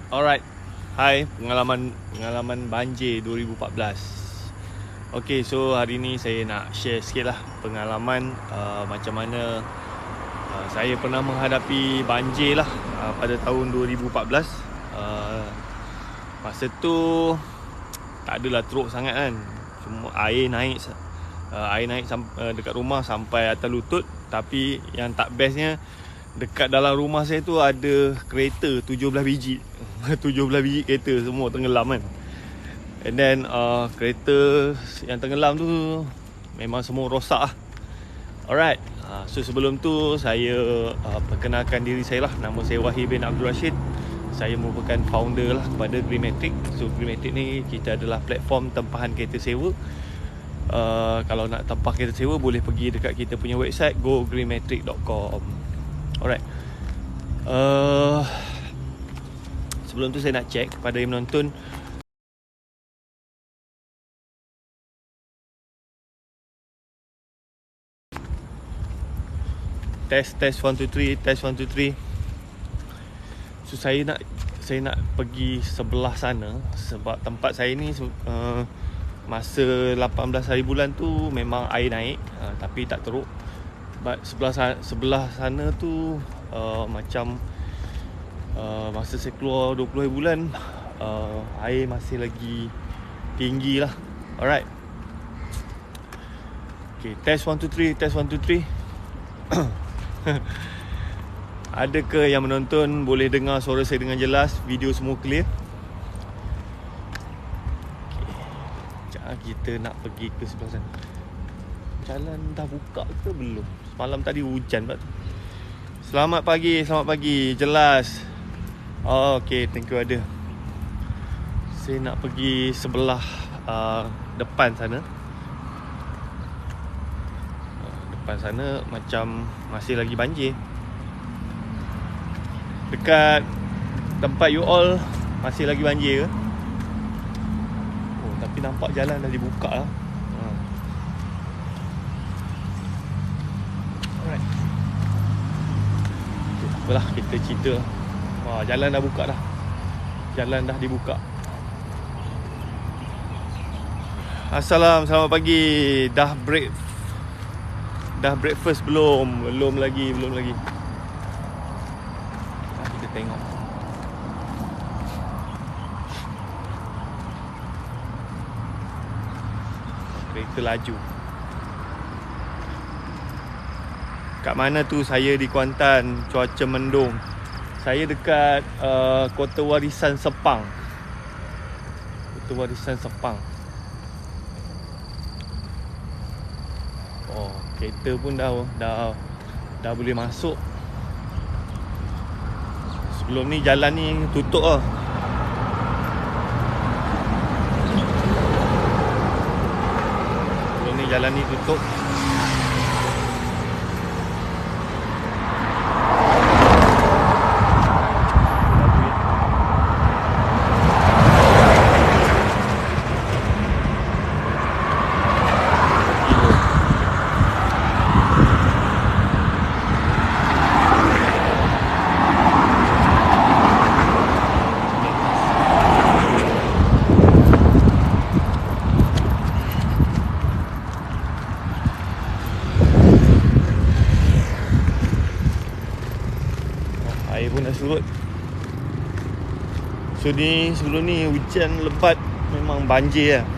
Alright. Hai, pengalaman banjir 2014. Okay, so hari ni saya nak share sikit lah pengalaman macam mana saya pernah menghadapi banjir lah pada tahun 2014. Masa tu tak adalah teruk sangat kan. Cuma air naik dekat rumah sampai atas lutut. Tapi yang tak bestnya, dekat dalam rumah saya tu ada kereta 17 biji 17 biji kereta semua tenggelam kan. And then kereta yang tenggelam tu memang semua rosak lah. Alright, so sebelum tu saya perkenalkan diri saya lah. Nama saya Wahid bin Abdul Rashid. Saya merupakan founder lah kepada Greenmatic. So Greenmatic ni kita adalah platform tempahan kereta sewa. Kalau nak tempah kereta sewa boleh pergi dekat kita punya website gogreenmatic.com. Alright. Sebelum tu saya nak check kepada yang menonton. Test 1 2 3, test 1 2 3. So saya nak pergi sebelah sana sebab tempat saya ni masa 18 hari bulan tu memang air naik, tapi tak teruk. But sebelah sana tu macam masa saya keluar 20 hari bulan, air masih lagi tinggi lah. Alright. Okay, test 1 2 3, test 1 2 3. Ada ke yang menonton boleh dengar suara saya dengan jelas? Video semua clear? Okay. Kita nak pergi ke sebelah sana. Jalan dah buka ke belum? Semalam tadi hujan pula tu. Selamat pagi. Jelas. Okay, thank you ada. Saya nak pergi sebelah depan sana. Depan sana macam masih lagi banjir. Dekat tempat you all masih lagi banjir ke? Oh, tapi nampak jalan dah dibuka lah. Alright. Okay, tak apalah, kita cerita. Wah, jalan dah buka dah. Jalan dah dibuka. Selamat pagi. Dah breakfast belum? Belum lagi. Kita tengok. Kereta laju. Kat mana tu? Saya di Kuantan, cuaca mendung. Saya dekat Kota Warisan Sepang. Oh, kereta pun dah boleh masuk. Sebelum ni jalan ni tutup lah. Jalan ni tutup. Air pun dah surut. So ni sebelum ni hujan lebat, memang banjir lah.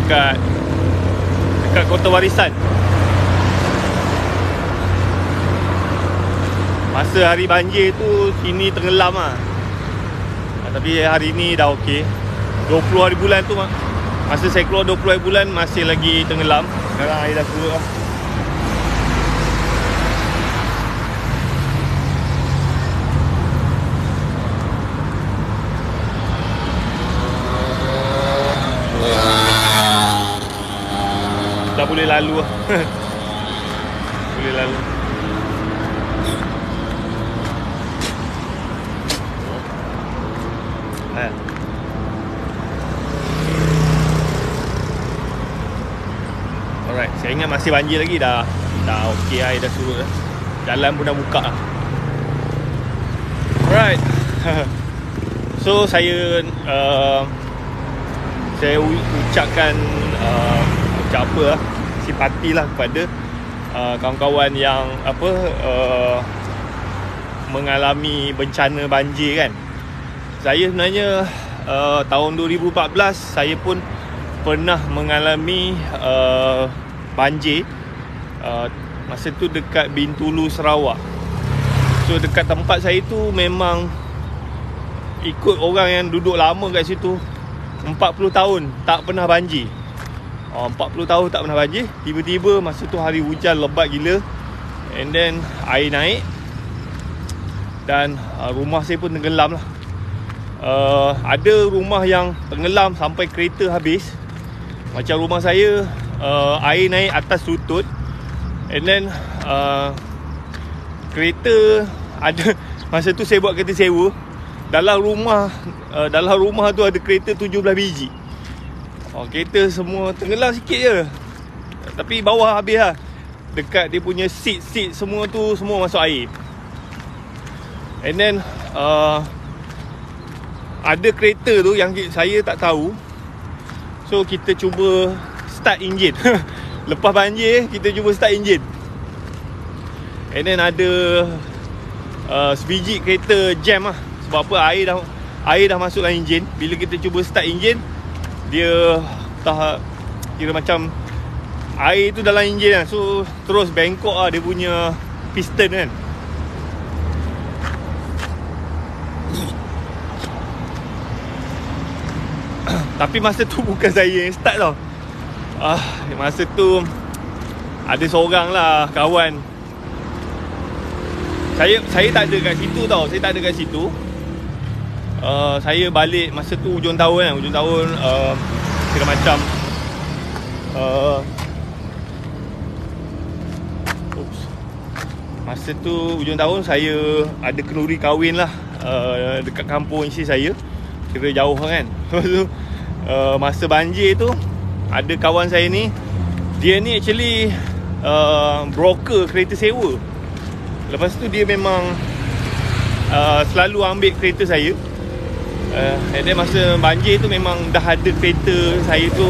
Dekat Kota Warisan. Masa hari banjir tu sini tenggelam lah. Tapi hari ni dah okey. 20 hari bulan tu masa saya keluar 20 hari bulan masih lagi tenggelam. Sekarang air dah surut lah. boleh lalu lah. Boleh lalu. Alright, saya ingat masih banjir lagi. Dah okey, air dah surut dah. Jalan pun dah buka lah. Alright. So saya ucapkan apa lah, simpati lah kepada kawan-kawan yang mengalami bencana banjir kan. Saya sebenarnya tahun 2014 saya pun pernah mengalami banjir. Masa tu dekat Bintulu, Sarawak. So dekat tempat saya tu memang ikut orang yang duduk lama kat situ, 40 tahun tak pernah banjir. 40 tahun tak pernah banjir. Tiba-tiba masa tu hari hujan lebat gila, and then air naik, dan rumah saya pun tenggelam lah. Ada rumah yang tenggelam sampai kereta habis. Macam rumah saya, air naik atas lutut, and then kereta ada. Masa tu saya buat kereta sewa. Dalam rumah tu ada kereta 17 biji. Kereta semua tenggelam sikit je, tapi bawah habis lah. Dekat dia punya seat semua tu, semua masuk air. And then ada kereta tu yang saya tak tahu. So kita cuba start enjin. Lepas banjir kita cuba start enjin. And then ada sebiji kereta jam lah. Sebab apa? Air dah masuk dalam enjin. Bila kita cuba start enjin, dia tak kira macam air tu dalam enjin kan. So terus bengkok lah dia punya piston kan. Tapi masa tu bukan saya yang start tau. Masa tu ada seorang lah kawan. Saya tak ada kat situ tau. Saya tak ada kat situ. Saya balik masa tu hujung tahun kan. Hujung tahun kira macam masa tu hujung tahun saya ada kenduri kahwin lah dekat kampung isi saya. Kira jauh kan. Lepas tu masa banjir tu ada kawan saya ni, dia ni actually broker kereta sewa. Lepas tu dia memang selalu ambil kereta saya. And then masa banjir tu memang dah ada kereta saya tu,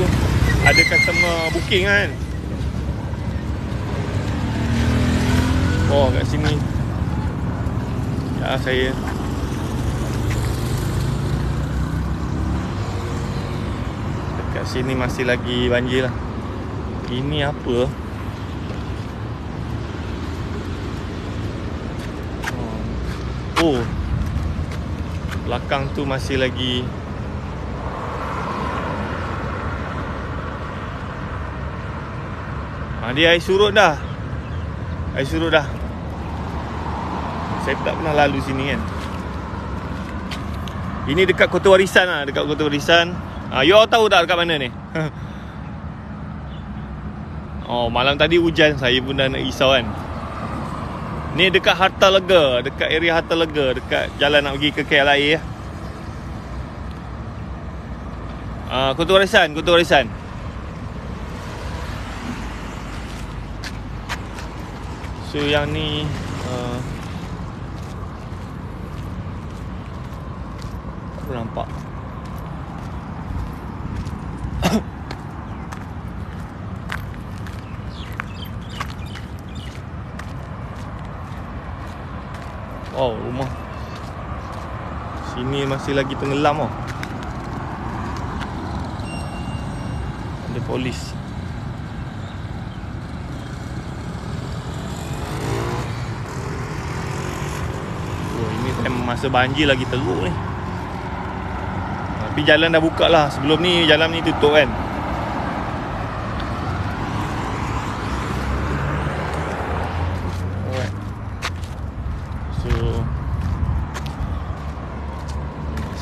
ada customer booking kan. Kat sini ya saya dekat sini masih lagi banjir lah. Ini apa? Belakang tu masih lagi. Dia air surut dah. Saya tak pernah lalu sini kan. Ini dekat Kota Warisan lah. Dekat Kota Warisan. You all tahu tak dekat mana ni? Malam tadi hujan. Saya pun dah nak risau kan. Ni dekat Hartalega. Dekat area Hartalega. Dekat jalan nak pergi ke KLIA. Kota Warisan. So yang ni aku nampak. Rumah sini masih lagi tenggelam tau. Ada polis. Ini time masa banjir lagi teruk ni. Tapi jalan dah buka lah. Sebelum ni jalan ni tutup kan.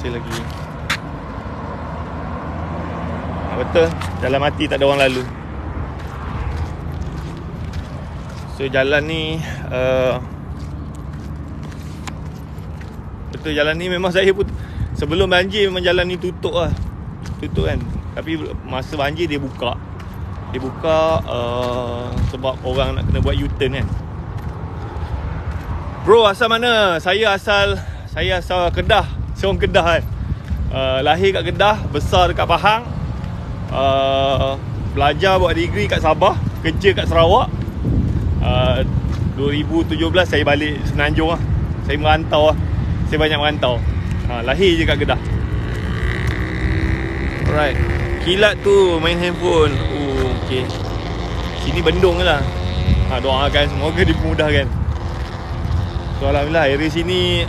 Lagi betul, dalam hati tak ada orang lalu. So jalan ni betul, jalan ni memang saya pun sebelum banjir memang jalan ni tutup lah. Tutup kan. Tapi masa banjir dia buka. Dia buka sebab orang nak kena buat U-turn kan. Bro, asal mana? Saya asal Kedah. Saya orang Kedah kan. Lahir kat Kedah, besar dekat Pahang. Belajar buat degree kat Sabah, kerja kat Sarawak. 2017 saya balik Semenanjung lah. Saya merantau lah. Saya banyak merantau. Lahir je kat Kedah. Alright. Kilat tu main handphone. Okay. Sini bendung je lah. Doakan semoga dipermudahkan. So alhamdulillah area sini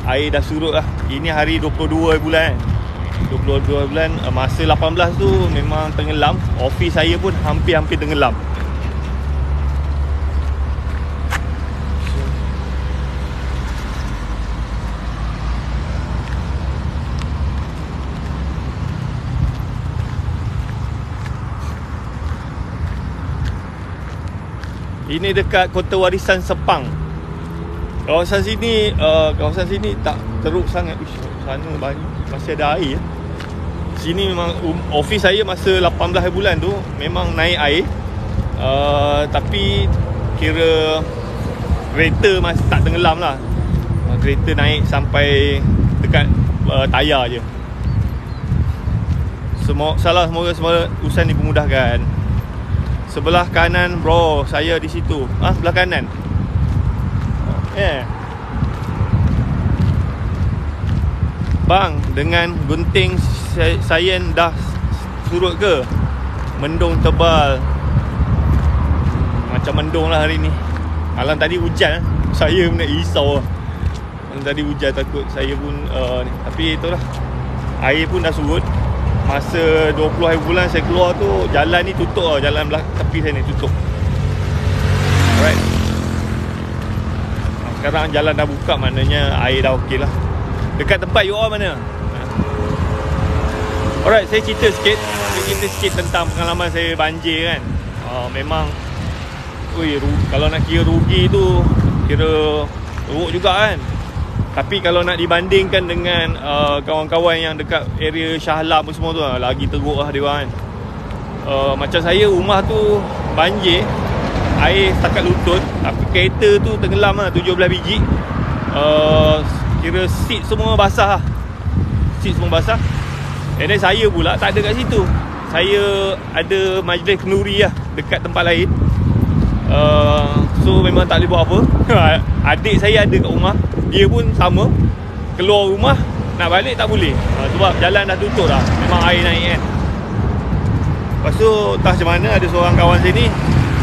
air dah surut lah. Ini hari 22 bulan 22 bulan. Masa 18 tu memang tenggelam. Office saya pun hampir-hampir tenggelam. Ini dekat Kota Warisan Sepang. Kawasan sini tak teruk sangat. Sana banyak, masih ada air. Sini memang office saya masa 18 bulan tu memang naik air. Tapi kira kereta masih tak tenggelam lah. Kereta naik sampai dekat tayar je. Semoga urusan dipermudahkan. Sebelah kanan bro, saya di situ. Sebelah kanan. Bang, dengan gunting sayen dah surut ke? Mendung tebal. Macam mendung lah hari ni. Malam tadi hujan. Saya pun nak risau lah. Malam tadi hujan, takut saya pun tapi itulah, air pun dah surut. Masa 20 hari bulan saya keluar tu, jalan ni tutup lah. Jalan belakang tepi saya ni tutup. Alright. Sekarang jalan dah buka, maknanya air dah okey lah. Dekat tempat you all mana? Alright, saya cerita sikit tentang pengalaman saya banjir kan. Memang kalau nak kira rugi tu, kira teruk juga kan. Tapi kalau nak dibandingkan dengan kawan-kawan yang dekat area Shah Alam semua tu, lagi teruk lah dia kan. Macam saya, rumah tu banjir, air setakat lutut, tapi kereta tu tenggelam lah, 17 biji. Kira seat semua basah lah. Seat semua basah. And then saya pula tak ada kat situ. Saya ada majlis kenduri lah dekat tempat lain. So memang tak boleh buat apa. Adik saya ada kat rumah, dia pun sama. Keluar rumah nak balik tak boleh, sebab jalan dah tutup dah. Memang air naik kan. Lepas tu entah macam mana, ada seorang kawan saya ni,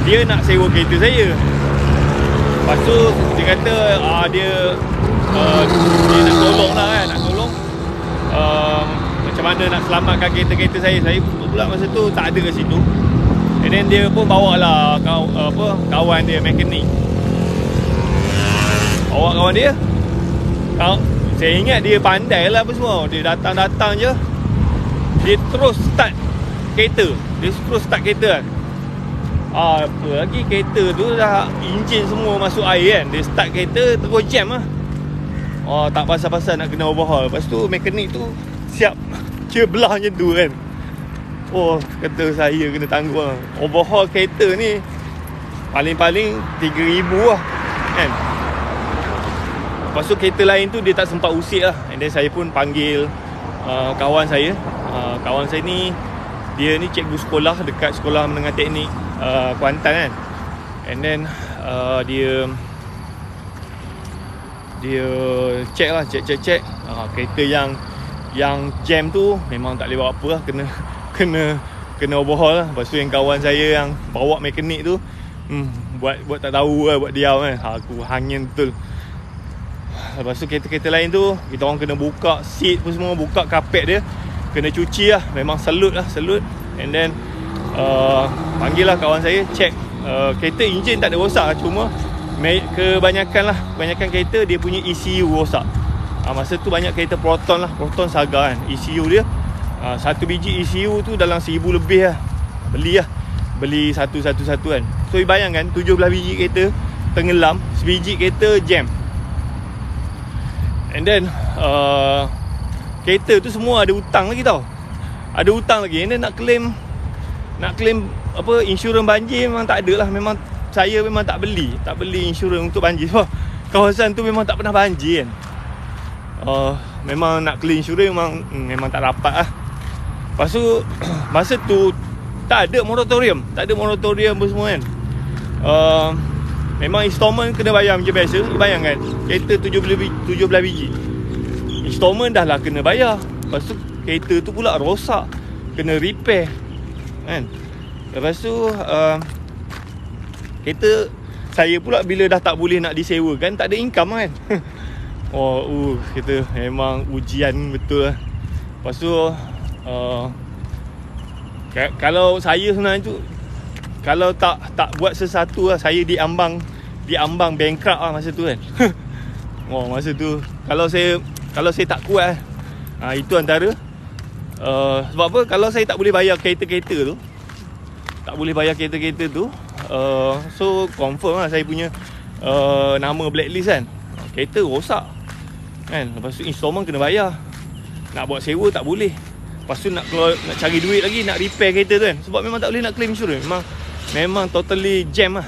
dia nak sewa kereta saya. Lepas tu dia kata dia nak tolong lah kan. Nak tolong macam mana nak selamatkan kereta-kereta saya. Saya pula masa tu tak ada kat situ. And then dia pun bawa lah kawan dia mekanik. Bawa kawan dia. Saya ingat dia pandai lah apa semua. Dia datang-datang je, dia terus start kereta. Dia terus start kereta kan. Apa lagi, kereta tu dah enjin semua masuk air kan. Dia start kereta terus jam lah. Tak pasal-pasal nak kena overhaul. Lepas tu mekanik tu siap dia belah macam tu kan. Kata saya kena tanggung lah. Overhaul kereta ni paling-paling 3,000 lah kan. Lepas tu kereta lain tu dia tak sempat usik lah. And then saya pun panggil kawan saya. Kawan saya ni, dia ni cikgu sekolah dekat Sekolah Menengah Teknik Kuantan kan. And then dia check lah, check kereta yang jam tu memang tak boleh buat apa lah, kena overhaul lah. Lepas tu yang kawan saya yang bawa mekanik tu buat tak tahu lah, buat diam kan. Aku hangin betul. Lepas tu kereta-kereta lain tu kita orang kena buka seat pun semua, buka kapet dia, kena cuci lah. Memang salut. And then panggil lah kawan saya, check kereta enjin tak ada rosak, cuma kebanyakan kereta dia punya ECU rosak. Masa tu banyak kereta Proton Saga kan. ECU dia satu biji ECU tu dalam 1,000 lebih lah. Beli lah beli satu-satu kan. So bayangkan 17 biji kereta tenggelam, sebiji kereta jam. And then kereta tu semua ada hutang lagi tau. Ada hutang lagi. And then nak claim apa, insurans banjir memang tak ada lah. Memang saya memang tak beli insurans untuk banjir. Sebab kawasan tu memang tak pernah banjir kan. Memang nak claim insurans memang tak dapat lah. Lepas tu masa tu tak ada moratorium pun semua kan. Memang installment kena bayar macam biasa. Bayangkan kereta 17 biji, installment dah lah kena bayar. Lepas tu kereta tu pula rosak, kena repair kan. Lepas tu kereta saya pula bila dah tak boleh nak disewakan, tak ada income kan. Kereta memang ujian betul lah. Lepas tu kalau saya sebenarnya tu, kalau tak buat sesuatu lah, saya diambang bankrupt lah masa tu kan. Masa tu kalau saya tak kuat itu antara sebab apa, kalau saya tak boleh bayar kereta-kereta tu, so confirm lah saya punya nama blacklist kan. Kereta rosak kan. Lepas tu installment kena bayar, nak buat sewa tak boleh. Lepas tu nak cari duit lagi nak repair kereta tu kan. Sebab memang tak boleh nak claim insurans. Memang totally jam lah.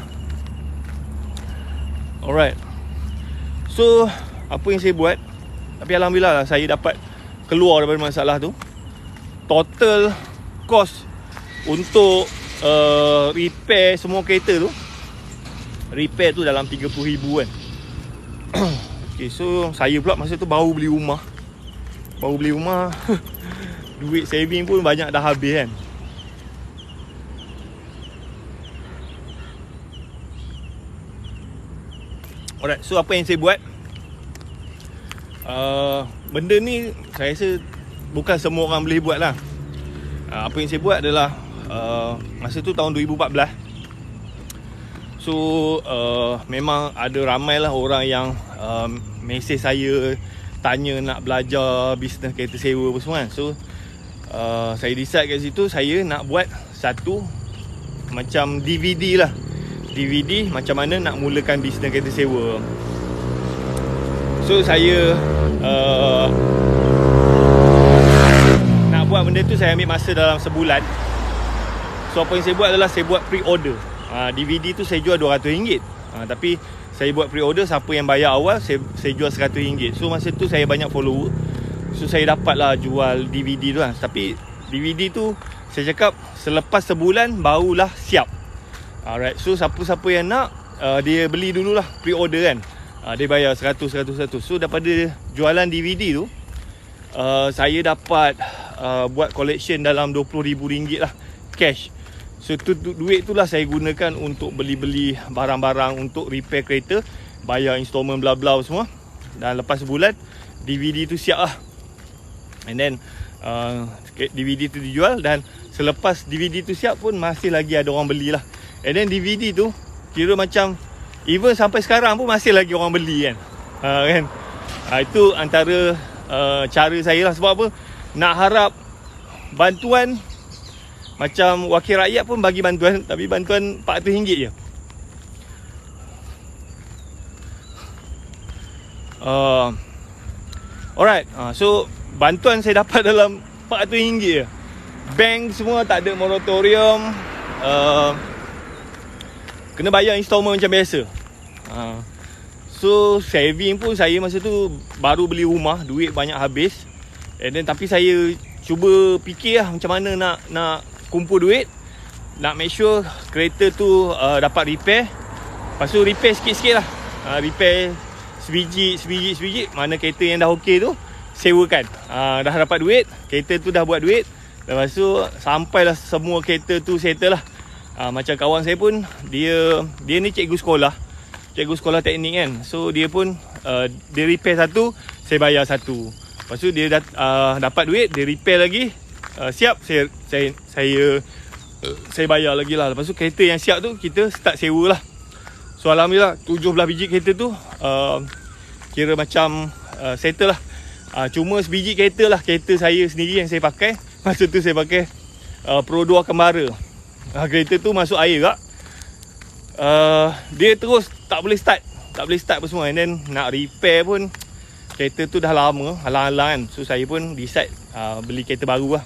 Alright. So apa yang saya buat, tapi alhamdulillah lah saya dapat keluar daripada masalah tu. Total cost untuk repair semua kereta tu, repair tu dalam 30,000 kan. Okay, so saya pula masa tu baru beli rumah. Duit saving pun banyak dah habis kan. Alright, so apa yang saya buat, benda ni saya rasa bukan semua orang boleh buat lah. Apa yang saya buat adalah masa tu tahun 2014. So memang ada ramai lah orang yang mesej saya, tanya nak belajar bisnes kereta sewa apa semua kan. So saya decide kat situ, saya nak buat satu macam DVD lah. DVD macam mana nak mulakan bisnes kereta sewa. So saya nak buat benda tu, saya ambil masa dalam sebulan. So apa yang saya buat adalah saya buat pre-order. DVD tu saya jual RM200. Tapi saya buat pre-order, siapa yang bayar awal saya jual RM100. So masa tu saya banyak follower, so saya dapat lah jual DVD tu lah. Tapi DVD tu saya cakap selepas sebulan barulah siap. Alright, so siapa-siapa yang nak, dia beli dululah pre-order kan. Dia bayar 100. So daripada jualan DVD tu, saya dapat buat collection dalam RM20,000 lah cash. So duit tu lah saya gunakan untuk beli-beli barang-barang untuk repair kereta, bayar installment bla bla semua. Dan lepas sebulan DVD tu siap lah. And then DVD tu dijual, dan selepas DVD tu siap pun masih lagi ada orang beli lah. And then DVD tu kira macam even sampai sekarang pun masih lagi orang beli kan. Kan? Itu antara cara saya lah. Sebab apa, nak harap bantuan macam wakil rakyat pun bagi bantuan, tapi bantuan RM400 je. Alright, so bantuan saya dapat dalam RM400 je. Bank semua tak ada moratorium, kena bayar installment macam biasa. So saving pun saya masa tu baru beli rumah, duit banyak habis. And then tapi saya cuba fikir lah macam mana nak kumpul duit, nak make sure kereta tu dapat repair. Lepas tu repair sikit-sikit lah, repair sebiji, mana kereta yang dah okey tu sewakan. Dah dapat duit, kereta tu dah buat duit. Lepas tu sampailah semua kereta tu settle lah. Macam kawan saya pun, dia ni cikgu sekolah teknik kan. So dia pun dia repair satu, saya bayar satu. Lepas tu dia dapat duit, dia repair lagi, siap, saya bayar lagi lah. Lepas tu kereta yang siap tu kita start sewa lah. So alhamdulillah 17 biji kereta tu kira macam settle lah. Cuma sebiji kereta lah, kereta saya sendiri yang saya pakai. Masa tu saya pakai Pro 2 Kembara. Kereta tu masuk air kak. Dia terus tak boleh start apa semua. And then nak repair pun, kereta tu dah lama, halang-halang kan. So saya pun decide beli kereta baru lah.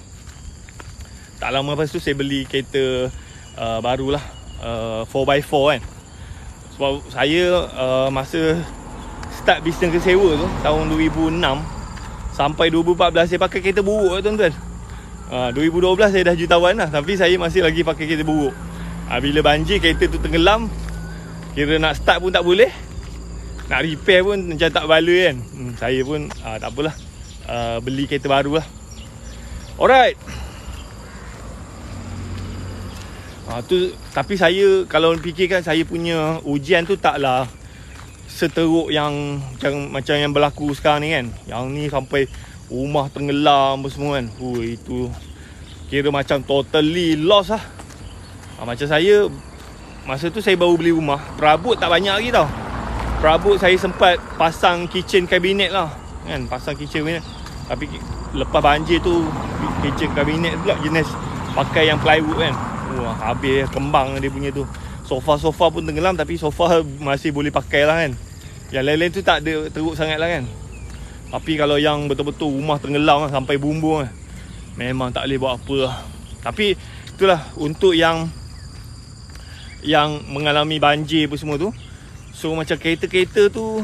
Tak lama lepas tu saya beli kereta baru lah, 4x4 kan. Sebab saya masa start bisnes kesewa tu tahun 2006 sampai 2014 saya pakai kereta buruk lah tuan-tuan. 2012 saya dah jutawan lah, tapi saya masih lagi pakai kereta buruk. Bila banjir kereta tu tenggelam, kira nak start pun tak boleh, nak repair pun macam tak bala kan. Saya pun tak apalah, beli kereta baru lah. Alright. Tapi saya kalau fikirkan, saya punya ujian tu taklah seteruk yang macam yang berlaku sekarang ni kan. Yang ni sampai rumah tenggelam apa semua kan. Itu kira macam totally lost lah. Macam saya, masa tu saya baru beli rumah, perabot tak banyak lagi tau. Perabot saya sempat pasang kitchen cabinet lah kan, pasang kitchen cabinet. Tapi lepas banjir tu, kitchen cabinet pula jenis pakai yang plywood kan. Habis kembang dia punya tu. Sofa-sofa pun tenggelam, tapi sofa masih boleh pakai lah kan. Yang lain-lain tu tak ada teruk sangat lah kan. Tapi kalau yang betul-betul rumah tenggelam lah, sampai bumbung lah, memang tak boleh buat apa lah. Tapi itulah untuk yang mengalami banjir apa semua tu. So macam kereta-kereta tu,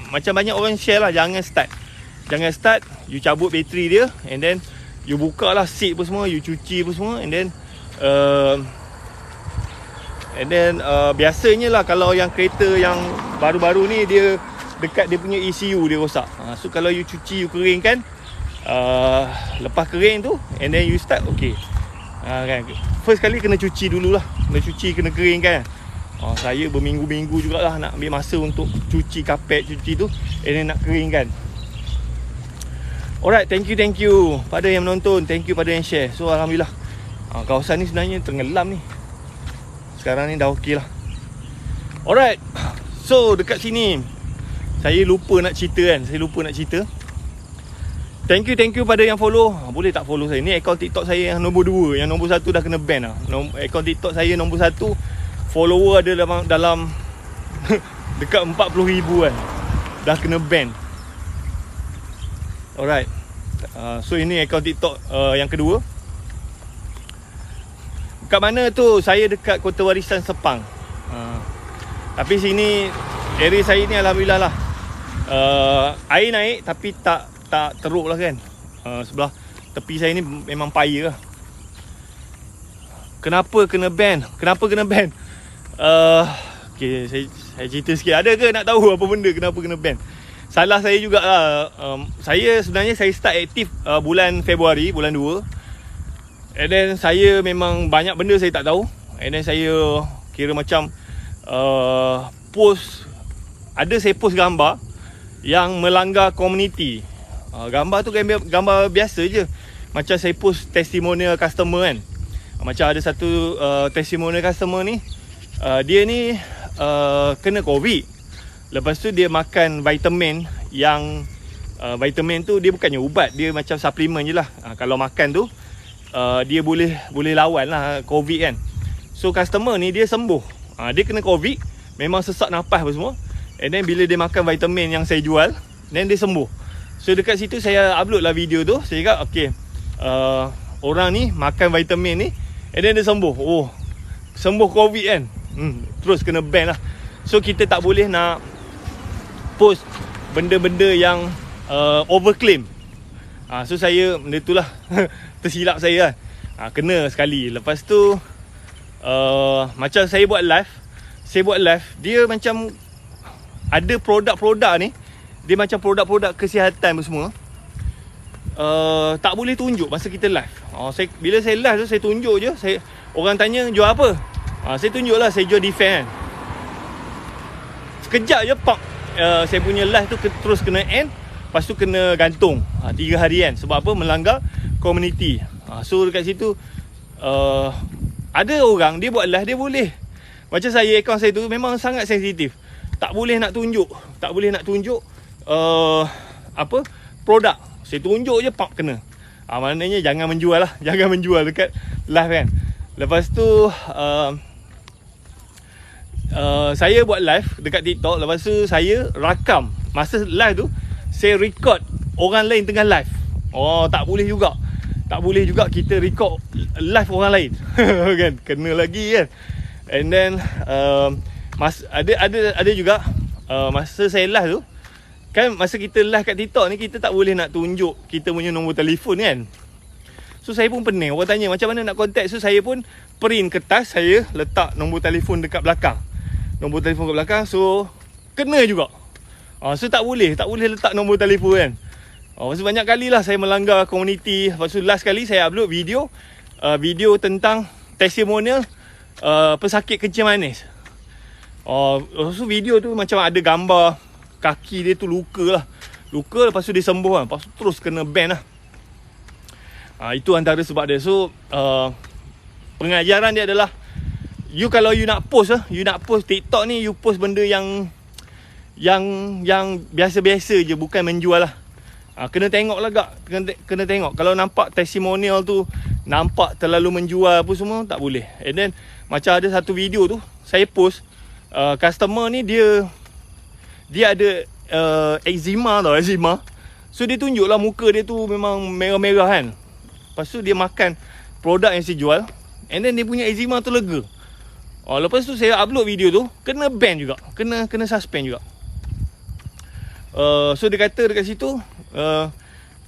macam banyak orang share lah, jangan start, you cabut bateri dia, and then you buka lah seat apa semua, you cuci apa semua, and then biasanya lah kalau yang kereta yang baru-baru ni, dia dekat dia punya ECU dia rosak. So kalau you cuci, you keringkan, lepas kering tu, and then you start, okay. Kan? First kali kena cuci dululah, kena keringkan. Saya berminggu-minggu jugalah nak ambil masa untuk cuci kapet, cuci tu, and then nak keringkan. Alright, thank you pada yang menonton, thank you pada yang share. So alhamdulillah, kawasan ni sebenarnya tenggelam ni, sekarang ni dah okey lah. Alright, so dekat sini saya lupa nak cerita. Thank you pada yang follow. Boleh tak follow saya? Ni akaun TikTok saya yang nombor 2. Yang nombor 1 dah kena ban lah. Akaun TikTok saya nombor 1, follower ada dalam dekat 40,000 kan. Dah kena ban. Alright, so ini akaun TikTok yang kedua. Kat mana tu? Saya dekat Kota Warisan Sepang. Tapi sini, area saya ni alhamdulillah lah, air naik tapi tak teruk lah kan. Sebelah tepi saya ni memang payah lah. Kenapa kena ban? Okay, saya cerita sikit. Ada ke nak tahu apa benda kenapa kena ban? Salah saya jugalah. Saya sebenarnya start aktif bulan Februari, bulan 2. And then saya memang banyak benda saya tak tahu. And then saya kira macam post gambar yang melanggar komuniti. Gambar tu gambar biasa je. Macam saya post testimonial customer kan. Macam ada satu testimonial customer ni, dia ni kena COVID. Lepas tu dia makan vitamin yang vitamin tu dia bukannya ubat, dia macam suplemen je lah. Kalau makan tu dia boleh lawan lah COVID kan. So customer ni dia sembuh. Dia kena COVID, memang sesak nafas apa semua. And then bila dia makan vitamin yang saya jual, then dia sembuh. So dekat situ saya upload lah video tu. Saya cakap okay, orang ni makan vitamin ni, and then dia sembuh. Sembuh COVID kan. Terus kena ban lah. So kita tak boleh nak post benda-benda yang overclaim. So saya benda tu lah tersilap saya kan. Kena sekali. Lepas tu macam saya buat live, dia macam ada produk-produk ni, dia macam produk-produk kesihatan semua, tak boleh tunjuk masa kita live. Bila saya live tu, saya tunjuk je. Orang tanya jual apa, saya tunjuk lah saya jual Defend kan. Sekejap je pak, saya punya live tu terus kena end. Lepas tu kena gantung 3 hari kan. Sebab apa? Melanggar komuniti. So dekat situ ada orang dia buat live, dia boleh. Macam saya, akaun saya tu memang sangat sensitif. Tak boleh nak tunjuk produk. Saya tunjuk je pak kena. Maknanya jangan menjual lah. Jangan menjual dekat live kan. Lepas tu saya buat live dekat TikTok. Lepas tu saya rakam. Masa live tu saya record orang lain tengah live. Tak boleh juga. Tak boleh juga kita record live orang lain. Kan, kena lagi kan. And then ada juga masa saya live tu, kan masa kita live kat TikTok ni, kita tak boleh nak tunjuk kita punya nombor telefon kan. So saya pun pening. Orang tanya macam mana nak contact. So saya pun print kertas, saya letak nombor telefon dekat belakang. Nombor telefon kat belakang. So kena juga. So tak boleh letak nombor telefon kan. Lepas tu banyak kali lah saya melanggar komuniti. Lepas tu last kali saya upload video tentang testimonial pesakit kencing manis. So video tu macam ada gambar kaki dia tu luka lah. Lepas tu dia sembuh lah. Lepas tu terus kena ban lah. Itu antara sebab dia. So pengajaran dia adalah, kalau you nak post TikTok ni, you post benda yang biasa-biasa je, bukan menjual lah. Kena tengok lah kak. Kena tengok. Kalau nampak testimonial tu nampak terlalu menjual apa semua, tak boleh. And then macam ada satu video tu saya post, customer ni dia ada eczema tau, eczema. So dia tunjuk lah muka dia tu memang merah-merah kan. Lepas tu dia makan produk yang saya jual, and then dia punya eczema tu lega. Lepas tu saya upload video tu, kena ban juga. Kena suspend juga. So dia kata dekat situ,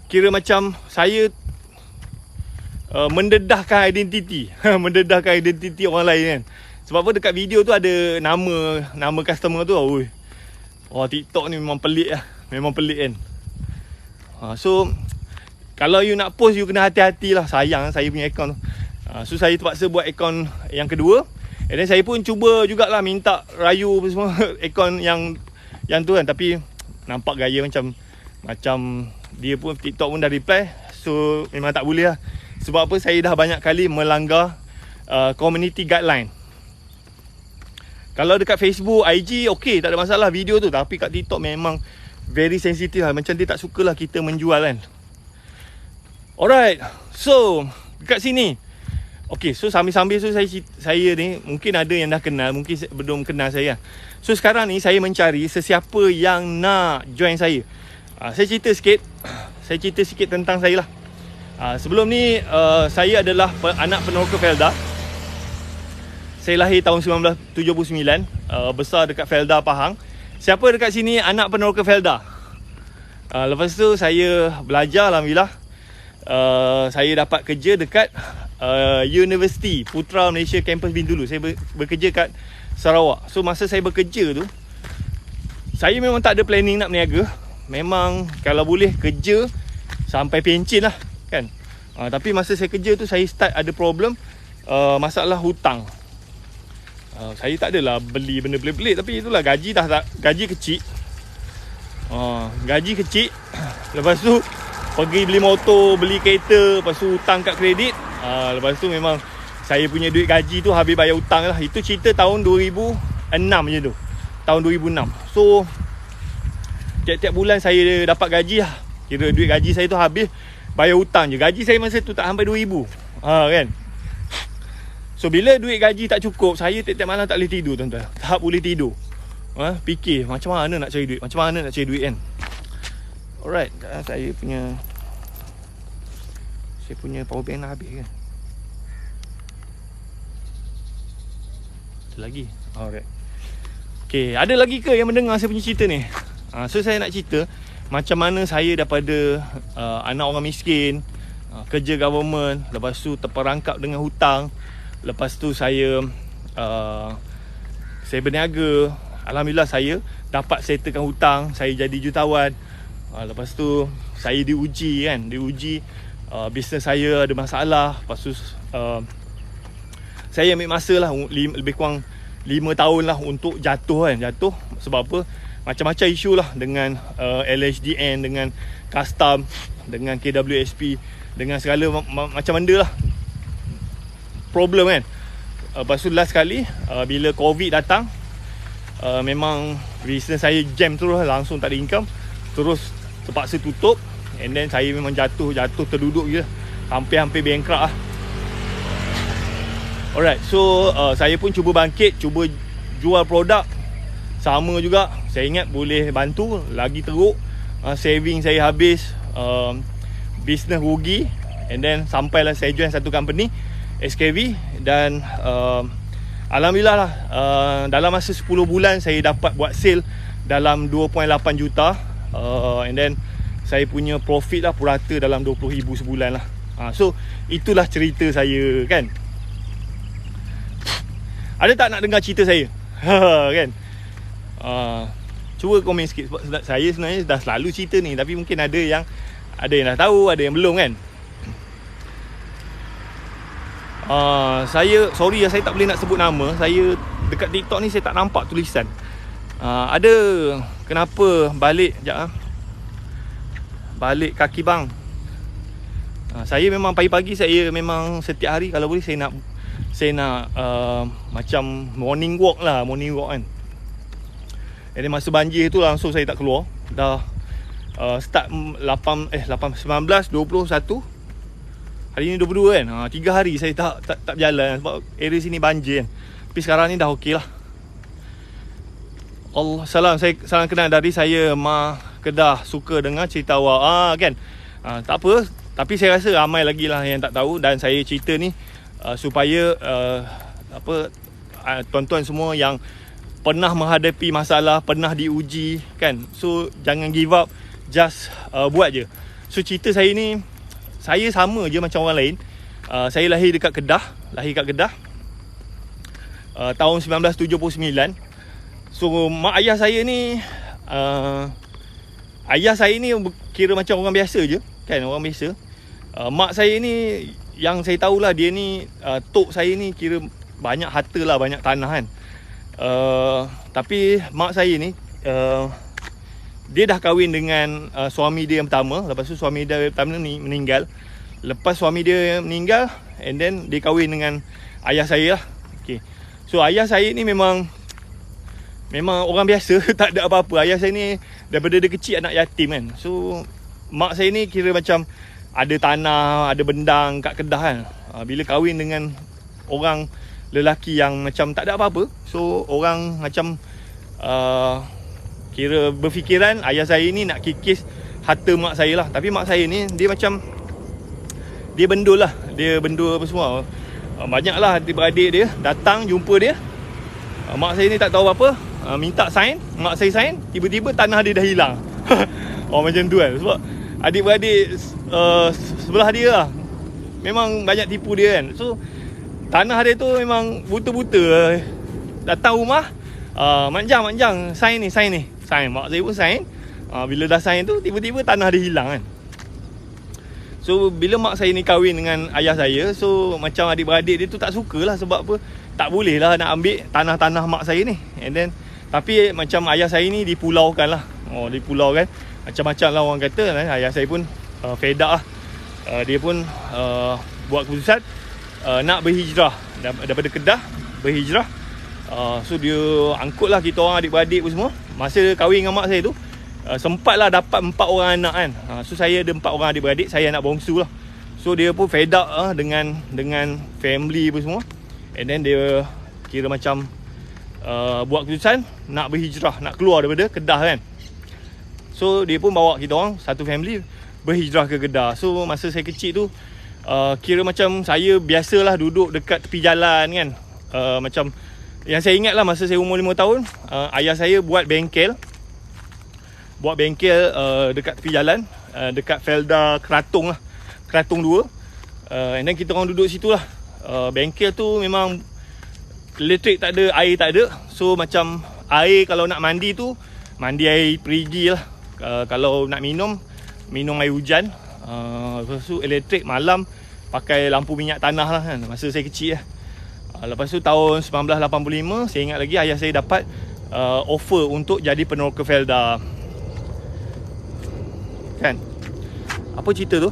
kira macam saya mendedahkan identiti. Mendedahkan identiti orang lain kan. Sebab apa, dekat video tu ada nama customer tu. TikTok ni memang pelik lah. Memang pelik kan. So kalau you nak post, you kena hati-hati lah. Sayang saya punya akaun tu. So saya terpaksa buat akaun yang kedua. And then saya pun cuba jugalah minta rayu semua akaun yang tu kan. Tapi nampak gaya macam dia pun, TikTok pun dah reply. So memang tak boleh lah. Sebab apa, saya dah banyak kali melanggar community guideline. Kalau dekat Facebook, IG, okay, tak ada masalah video tu. Tapi kat TikTok memang very sensitive lah. Macam dia tak suka lah kita menjual kan. Alright, so dekat sini, okay, so sambil-sambil so saya ni, mungkin ada yang dah kenal, mungkin belum kenal saya. So sekarang ni saya mencari sesiapa yang nak join saya. Saya cerita sikit tentang saya lah. Sebelum ni saya adalah anak peneroka Felda. Saya lahir tahun 1979, besar dekat Felda, Pahang. Siapa dekat sini anak peneroka Felda? Lepas tu saya belajar, alhamdulillah. Saya dapat kerja dekat Universiti Putra Malaysia Kampus Bintulu. Saya bekerja kat Sarawak. So masa saya bekerja tu, saya memang tak ada planning nak berniaga. Memang kalau boleh kerja sampai pencen lah kan. Tapi masa saya kerja tu, saya start ada problem, masalah hutang. Saya tak adalah beli benda pelik-pelik, tapi itulah gaji kecil. Gaji kecil. Lepas tu pergi beli motor, beli kereta, lepas tu hutang kat kredit. Lepas tu memang saya punya duit gaji tu habis bayar hutang lah. Itu cerita tahun 2006 je tu. Tahun 2006. So tiap-tiap bulan saya dapat gaji lah. Kira duit gaji saya tu habis bayar hutang je. Gaji saya masa tu tak sampai 2,000 kan. So bila duit gaji tak cukup, saya tiap-tiap malam tak boleh tidur tuan-tuan. Tak boleh tidur. Fikir macam mana nak cari duit, kan. Alright, saya punya power bank dah habis kan. Ada lagi. Alright. Okay, ada lagi ke yang mendengar saya punya cerita ni? So saya nak cerita macam mana saya daripada anak orang miskin, kerja government, lepas tu terperangkap dengan hutang. Lepas tu saya berniaga. Alhamdulillah saya dapat settlekan hutang. Saya jadi jutawan. Lepas tu saya diuji kan. Bisnes saya ada masalah. Lepas tu saya ambil masa lah, lebih kurang 5 tahun lah untuk jatuh kan. Jatuh sebab apa? Macam-macam isu lah dengan LHDN, dengan custom, dengan KWSP, dengan segala macam benda lah, problem kan. Lepas tu last kali bila COVID datang, memang bisnes saya jam terus lah, langsung tak ada income. Terus terpaksa tutup. And then saya memang jatuh terduduk je, hampir bankrupt lah. Alright, so saya pun cuba bangkit, cuba jual produk. Sama juga, saya ingat boleh bantu. Lagi teruk, saving saya habis, business rugi. And then sampailah saya join satu company, SKV. Dan alhamdulillah lah, dalam masa 10 bulan saya dapat buat sale dalam 2.8 juta. And then saya punya profit lah purata dalam 20,000 sebulan lah. So itulah cerita saya kan. Ada tak nak dengar cerita saya? Kan? Cuba komen sikit. Sebab saya sebenarnya dah selalu cerita ni, tapi mungkin ada yang dah tahu, ada yang belum kan. Saya sorry lah, saya tak boleh nak sebut nama. Saya dekat TikTok ni saya tak nampak tulisan. Ada kenapa balik sekejap balik kaki bang. Saya memang pagi-pagi, saya memang setiap hari kalau boleh saya nak macam morning walk kan. Jadi masa banjir tu langsung saya tak keluar. Dah start 19, 20, 21. Hari ni 22 kan. 3 hari saya tak berjalan sebab area sini banjir kan. Tapi sekarang ni dah okey lah. Allah salam kenal dari saya Kedah, suka dengar cerita awak. Kan. Tak apa, tapi saya rasa ramai lagi lah yang tak tahu. Dan saya cerita ni supaya tuan-tuan semua yang pernah menghadapi masalah, pernah diuji kan. So jangan give up, just buat je. So cerita saya ni, saya sama je macam orang lain. Saya lahir kat Kedah tahun 1979. So mak ayah saya ni ayah saya ni kira macam orang biasa je kan, orang biasa. Mak saya ni yang saya tahulah, dia ni tok saya ni kira banyak harta lah, banyak tanah kan. Tapi mak saya ni dia dah kahwin dengan suami dia yang pertama. Lepas tu suami dia yang pertama ni meninggal. Lepas suami dia meninggal, and then dia kahwin dengan ayah saya lah. Okay. So ayah saya ni memang orang biasa. Tak ada apa-apa. Ayah saya ni daripada dia kecil anak yatim kan. So mak saya ni kira macam ada tanah, ada bendang kat Kedah kan. Bila kahwin dengan orang lelaki yang macam tak ada apa-apa, so orang macam kira berfikiran ayah saya ni nak kikis harta mak saya lah. Tapi mak saya ni dia macam dia bendul lah. Dia bendul apa semua. Banyaklah adik-beradik dia datang jumpa dia. Mak saya ni tak tahu apa, minta sign, mak saya sign, tiba-tiba tanah dia dah hilang. Macam tu kan. Sebab adik-beradik sebelah dia lah, memang banyak tipu dia kan. So tanah dia tu memang buta-buta. Datang rumah, manjang, sign ni. Mak saya pun sign. Bila dah sign tu, tiba-tiba tanah dia hilang kan. So bila mak saya ni kahwin dengan ayah saya, so macam adik-beradik dia tu tak suka lah. Sebab apa, tak boleh lah nak ambil tanah-tanah mak saya ni. And then tapi macam ayah saya ni dipulaukan lah. Dipulaukan, macam-macam lah orang kata. Ayah saya pun fed up lah. Dia pun buat keputusan nak berhijrah daripada Kedah, berhijrah. So dia angkut lah kita orang adik-beradik pun semua. Masa kahwin dengan mak saya tu, sempatlah dapat 4 orang anak kan. So saya ada 4 orang adik-beradik, saya anak bongsu lah. So dia pun fed up dengan family pun semua. And then dia kira macam buat keputusan nak berhijrah, nak keluar daripada Kedah kan. So dia pun bawa kita orang satu family berhijrah ke Kedah. So masa saya kecil tu, kira macam saya biasalah duduk dekat tepi jalan kan. Macam yang saya ingat lah, masa saya umur 5 tahun, ayah saya buat bengkel dekat tepi jalan, dekat Felda Keratung lah, Keratung 2. And then kita orang duduk situ lah. Bengkel tu memang elektrik tak ada, air tak ada. So macam air kalau nak mandi tu, mandi air perigi lah. Kalau nak minum air hujan. Lepas tu elektrik malam pakai lampu minyak tanah lah kan, masa saya kecil lah. Lepas tu tahun 1985, saya ingat lagi, ayah saya dapat offer untuk jadi peneroka Felda kan. Apa cerita tu?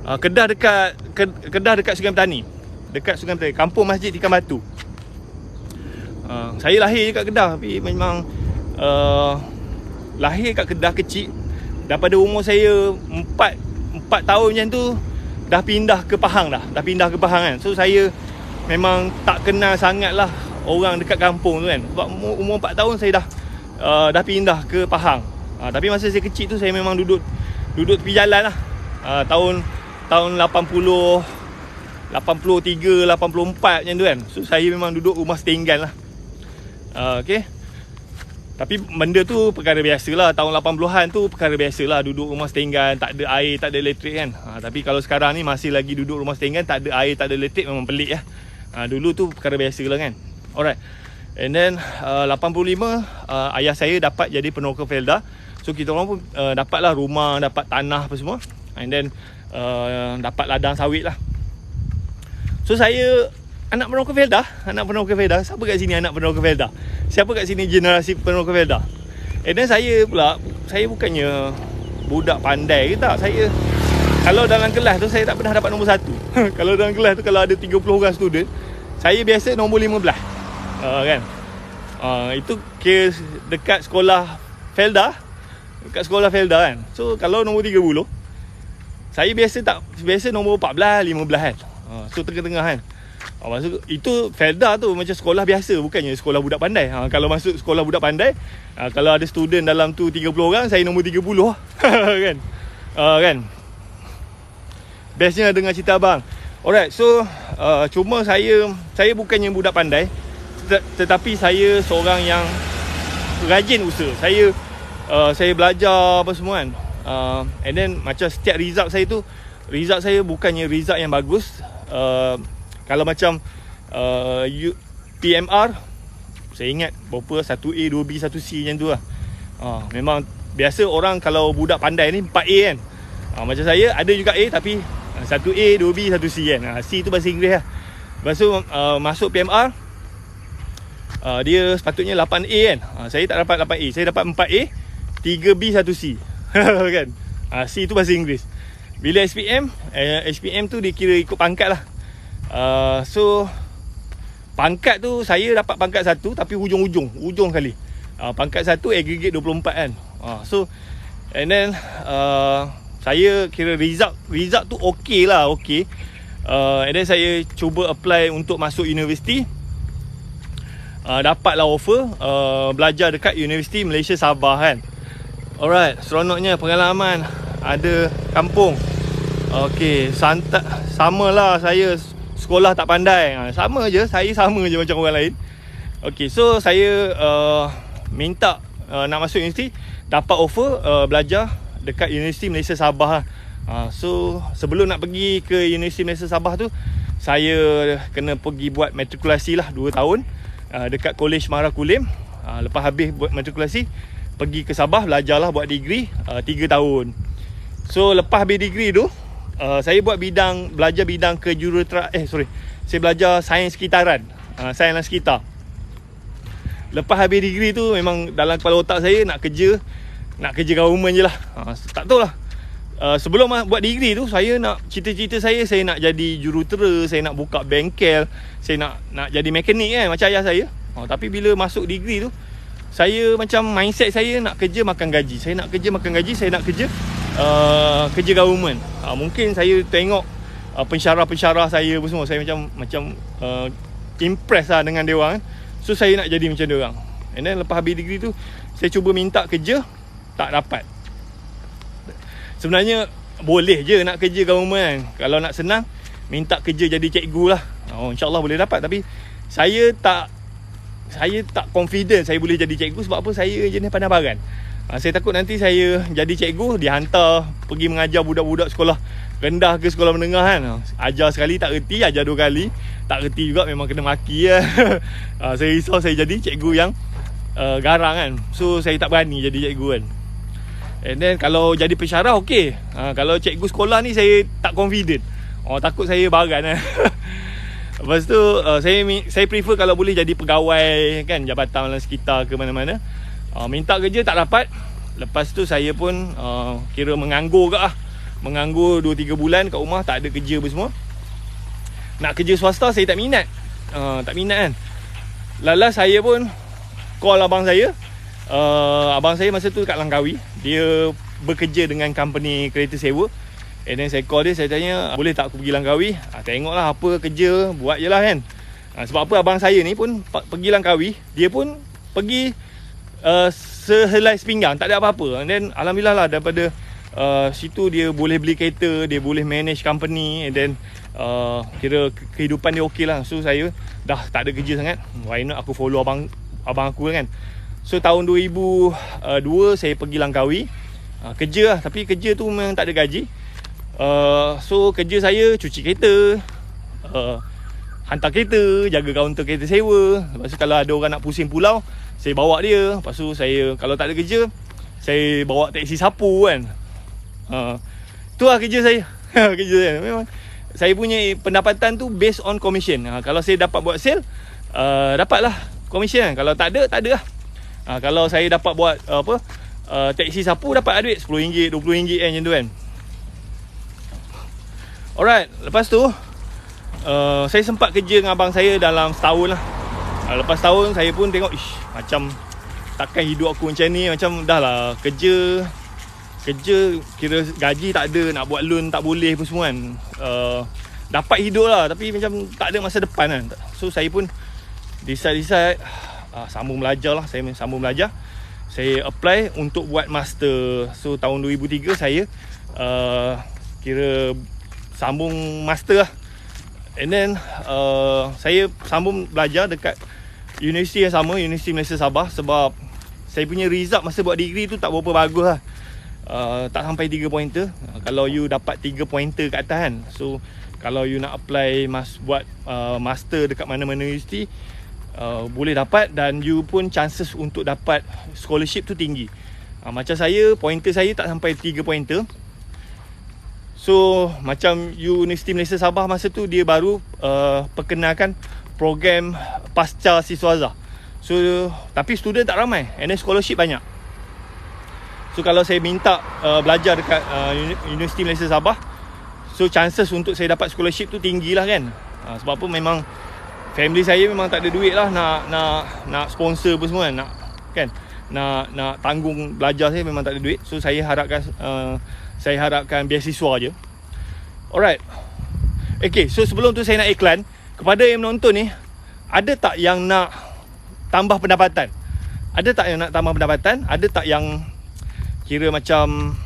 Kedah dekat Sungai Petani. Dekat Sungai Petani, kampung Masjid Ikan Batu. Saya lahir kat Kedah, tapi memang lahir kat Kedah kecil. Daripada umur saya 4 tahun macam tu, dah pindah ke Pahang dah pindah ke Pahang kan. So saya memang tak kenal sangat lah orang dekat kampung tu kan. Sebab umur 4 tahun saya dah pindah ke Pahang. Tapi masa saya kecil tu saya memang duduk tepi jalan lah. Tahun 83, 84 macam tu kan. So saya memang duduk rumah setinggan lah. Okay. Tapi benda tu perkara biasa lah. Tahun 80-an tu perkara biasa lah. Duduk rumah setinggan, tak ada air, tak ada elektrik kan. Tapi kalau sekarang ni masih lagi duduk rumah setinggan, tak ada air, tak ada elektrik, memang pelik lah. Dulu tu perkara biasa lah kan. Alright. And then 85 ayah saya dapat jadi peneroka Felda. So kita orang pun dapatlah rumah, dapat tanah apa semua. And then dapat ladang sawit lah. So saya anak peneroka Felda. Siapa kat sini anak peneroka Felda? Siapa kat sini generasi peneroka Felda? And then saya pula, saya bukannya budak pandai ke tak. Saya, kalau dalam kelas tu saya tak pernah dapat nombor 1. Kalau dalam kelas tu kalau ada 30 orang student, saya biasa nombor 15. Kan? Itu kira dekat sekolah Felda. Dekat sekolah Felda kan. So kalau nombor 30, saya biasa nombor 14, 15 kan. So tengah-tengah kan. Maksud itu Felda tu macam sekolah biasa, bukannya sekolah budak pandai. Kalau masuk sekolah budak pandai, kalau ada student dalam tu 30 orang, saya nombor 30 lah. Kan? Kan? Bestnya dengan cerita abang. Alright, so cuma saya bukannya budak pandai, tetapi saya seorang yang rajin usaha. Saya belajar apa semua kan. And then macam setiap result saya bukannya result yang bagus. Kalau macam PMR, saya ingat berapa 1A, 2B, 1C macam tu lah. Memang biasa orang kalau budak pandai ni 4A kan. Macam saya ada juga A tapi 1A, 2B, 1C kan. C tu bahasa Inggeris lah. Lepas tu masuk PMR, dia sepatutnya 8A kan. Saya tak dapat 8A, saya dapat 4A, 3B, 1C. Kan? C tu bahasa Inggeris. Bila SPM tu dia kira ikut pangkat lah. So pangkat tu saya dapat pangkat 1 tapi hujung kali. Pangkat 1 aggregate 24 kan. So and then saya kira result tu okey lah, okey. And then saya cuba apply untuk masuk universiti. Dapatlah offer belajar dekat Universiti Malaysia Sabah kan. Alright, seronoknya pengalaman ada kampung. Okey, samalah saya sekolah tak pandai. Sama je macam orang lain. Okey, so saya minta nak masuk universiti, dapat offer belajar dekat Universiti Malaysia Sabah lah. So sebelum nak pergi ke Universiti Malaysia Sabah tu, saya kena pergi buat matrikulasi lah 2 tahun dekat Kolej Mahara Kulim. Lepas habis buat matrikulasi, pergi ke Sabah, belajarlah buat degree 3 tahun. So lepas habis degree tu, saya belajar bidang saya belajar sains sekitaran, sains dan sekitar. Lepas habis degree tu memang dalam kepala otak saya nak kerja government je lah. Tak tahu lah. Sebelum buat degree tu, saya nak cita-cita saya nak jadi jurutera, saya nak buka bengkel, saya nak jadi mekanik kan macam ayah saya. Tapi bila masuk degree tu, saya macam mindset saya nak kerja makan gaji. Saya nak kerja kerja government. Mungkin saya tengok pensyarah-pensyarah saya apa semua, saya macam impress lah dengan dia orang. So saya nak jadi macam dia orang. And then lepas habis degree tu, saya cuba minta kerja, tak dapat. Sebenarnya boleh je nak kerja government kan. Kalau nak senang, minta kerja jadi cikgu lah. InsyaAllah boleh dapat. Tapi saya tak confident saya boleh jadi cikgu. Sebab apa? Saya jenis pandai baran. Saya takut nanti saya jadi cikgu, dihantar pergi mengajar budak-budak sekolah rendah ke sekolah menengah kan. Ajar sekali tak reti, ajar 2 kali tak reti juga, memang kena maki lah. Saya risau saya jadi cikgu yang garang kan. So saya tak berani jadi cikgu kan. And then kalau jadi pensyarah okey. Kalau cikgu sekolah ni saya tak confident. Takut saya baran lah. Lepas tu saya prefer kalau boleh jadi pegawai kan, jabatan dalam sekitar ke mana-mana. Minta kerja tak dapat. Lepas tu saya pun kira menganggur ke lah. Menganggur 2-3 bulan kat rumah, tak ada kerja apa semua. Nak kerja swasta saya tak minat. Tak minat kan. Lala saya pun call abang saya. Abang saya masa tu kat Langkawi. Dia bekerja dengan company kereta sewa. And then saya call dia, saya tanya, boleh tak aku pergi Langkawi? Tengoklah apa kerja, buat je lah kan. Sebab apa abang saya ni pun pergi Langkawi, dia pun pergi sehelai sepinggang, tak ada apa-apa. And then alhamdulillah lah, daripada situ dia boleh beli kereta, dia boleh manage company. And then kira kehidupan dia okey lah. So saya dah tak ada kerja sangat, why not aku follow abang aku kan. So tahun 2002 saya pergi Langkawi, kerja lah. Tapi kerja tu memang tak ada gaji. So kerja saya cuci kereta, hantar kereta, jaga kaunter kereta sewa. Lepas tu kalau ada orang nak pusing pulau, saya bawa dia. Lepas tu saya, kalau tak ada kerja, saya bawa teksi sapu kan. Tu lah kerja saya. Kerja saya memang, saya punya pendapatan tu based on commission. Kalau saya dapat buat sale, dapatlah commission kan. Kalau tak ada, tak ada lah. Kalau saya dapat buat teksi sapu, dapat duit RM10, RM20 kan, macam tu kan. Alright, lepas tu saya sempat kerja dengan abang saya dalam setahun lah. Lepas setahun saya pun tengok, macam takkan hidup aku macam ni. Macam dah lah kerja kira gaji tak ada, nak buat loan tak boleh apa semua kan. Dapat hidup lah, tapi macam tak ada masa depan kan. So saya pun decide sambung belajar lah. Saya sambung belajar, saya apply untuk buat master. So tahun 2003 saya kira sambung master lah. And then saya sambung belajar dekat universiti yang sama, Universiti Malaysia Sabah. Sebab saya punya result masa buat degree tu tak berapa bagus lah, tak sampai 3 pointer. Kalau you dapat 3 pointer kat atas kan, so kalau you nak apply buat master dekat mana-mana universiti, boleh dapat. Dan you pun chances untuk dapat scholarship tu tinggi. Macam saya, pointer saya tak sampai 3 pointer. So macam Universiti Malaysia Sabah masa tu dia baru perkenalkan program pasca siswaza. So tapi student tak ramai, and then scholarship banyak. So kalau saya minta belajar dekat Universiti Malaysia Sabah, so chances untuk saya dapat scholarship tu tinggi lah kan. Sebab apa, memang family saya memang tak ada duit lah nak sponsor apa semua kan. Nak tanggung belajar saya, memang tak ada duit. So saya harapkan beasiswa je. Alright. Okay, so sebelum tu saya nak iklan. Kepada yang menonton ni, ada tak yang nak tambah pendapatan? Ada tak yang nak tambah pendapatan? Ada tak yang kira macam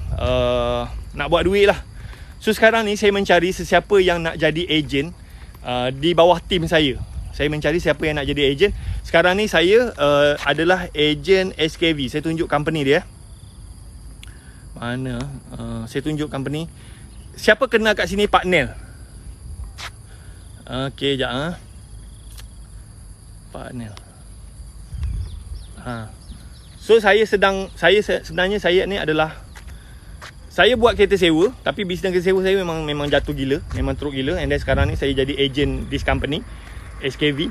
nak buat duit lah? So sekarang ni saya mencari sesiapa yang nak jadi ejen di bawah tim saya. Saya mencari siapa yang nak jadi ejen. Sekarang ni saya adalah ejen SKV. Saya tunjuk company dia. Mana? Saya tunjuk company. Siapa kenal kat sini Pak Nel? Okay, sekejap. Pak Nel. So sebenarnya saya ni adalah, saya buat kereta sewa, tapi bisnes kereta sewa saya memang jatuh gila, memang teruk gila. And then sekarang ni saya jadi ejen this company SKV.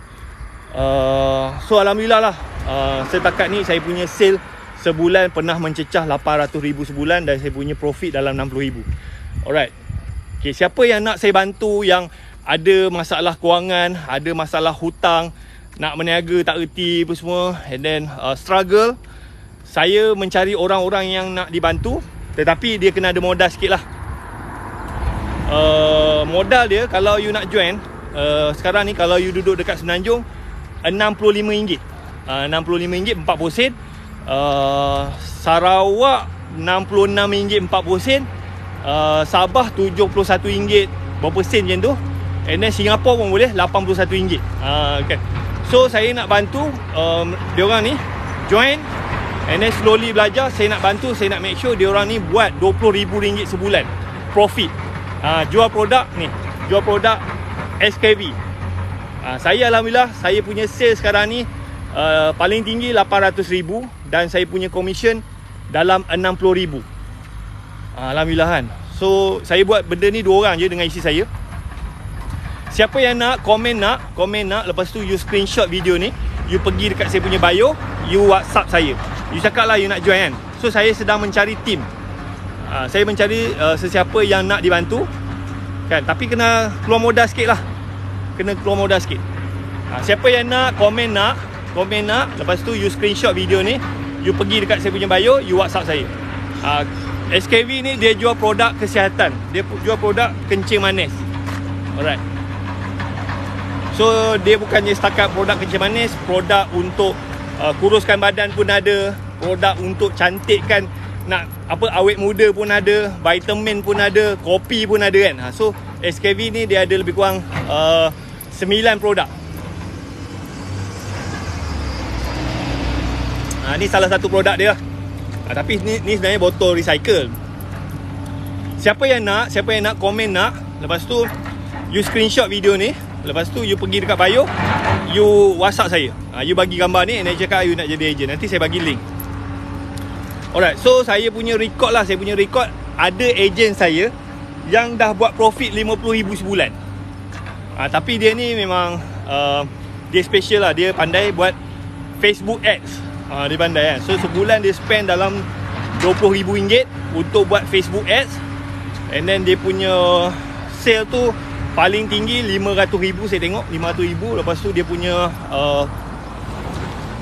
So alhamdulillah lah, setakat ni saya punya sale sebulan pernah mencecah 800,000 sebulan, dan saya punya profit dalam 60,000. Alright. Okay, siapa yang nak saya bantu, yang ada masalah kewangan, ada masalah hutang, nak berniaga tak reti apa semua, and then struggle, saya mencari orang-orang yang nak dibantu, tetapi dia kena ada modal sikit lah. Modal dia, kalau you nak join, sekarang ni kalau you duduk dekat Semenanjung, RM65. RM65 40 sen. Sarawak RM66 40 sen. Sabah RM71 berapa sen macam tu. And then Singapura pun boleh RM81. Okay. So saya nak bantu diorang ni join, and then slowly belajar. Saya nak bantu, saya nak make sure diorang ni buat RM20,000 sebulan profit. Jual produk ni, jual produk SKV. Saya alhamdulillah, saya punya sales sekarang ni paling tinggi 800,000, dan saya punya commission dalam 60,000. Alhamdulillah kan. So saya buat benda ni 2 orang je dengan isteri saya. Siapa yang nak, komen nak. Lepas tu you screenshot video ni, you pergi dekat saya punya bio, you WhatsApp saya, you cakap lah you nak join kan. So saya sedang mencari team. Saya mencari sesiapa yang nak dibantu kan, tapi kena keluar modal sikit lah. Siapa yang nak, komen nak. Lepas tu you screenshot video ni, you pergi dekat saya punya bio, you WhatsApp saya. SKV ni dia jual produk kesihatan. Dia jual produk kencing manis. Alright. So dia bukannya setakat produk kencing manis, produk untuk kuruskan badan pun ada, produk untuk cantikkan, nak apa, awet muda pun ada, vitamin pun ada, kopi pun ada kan. So SKV ni dia ada lebih kurang 9 produk. Ni salah satu produk dia. Tapi ni sebenarnya botol recycle. Siapa yang nak komen nak, lepas tu you screenshot video ni, lepas tu you pergi dekat bio, you WhatsApp saya. You bagi gambar ni and cakap you nak jadi agent. Nanti saya bagi link. Alright, so saya punya record lah. Saya punya record ada agent saya yang dah buat profit 50,000 sebulan. Tapi dia ni memang dia special lah. Dia pandai buat Facebook ads. Dia pandai kan. So sebulan dia spend dalam RM20,000 untuk buat Facebook ads. And then dia punya sale tu paling tinggi RM500,000 saya tengok, RM500,000. Lepas tu dia punya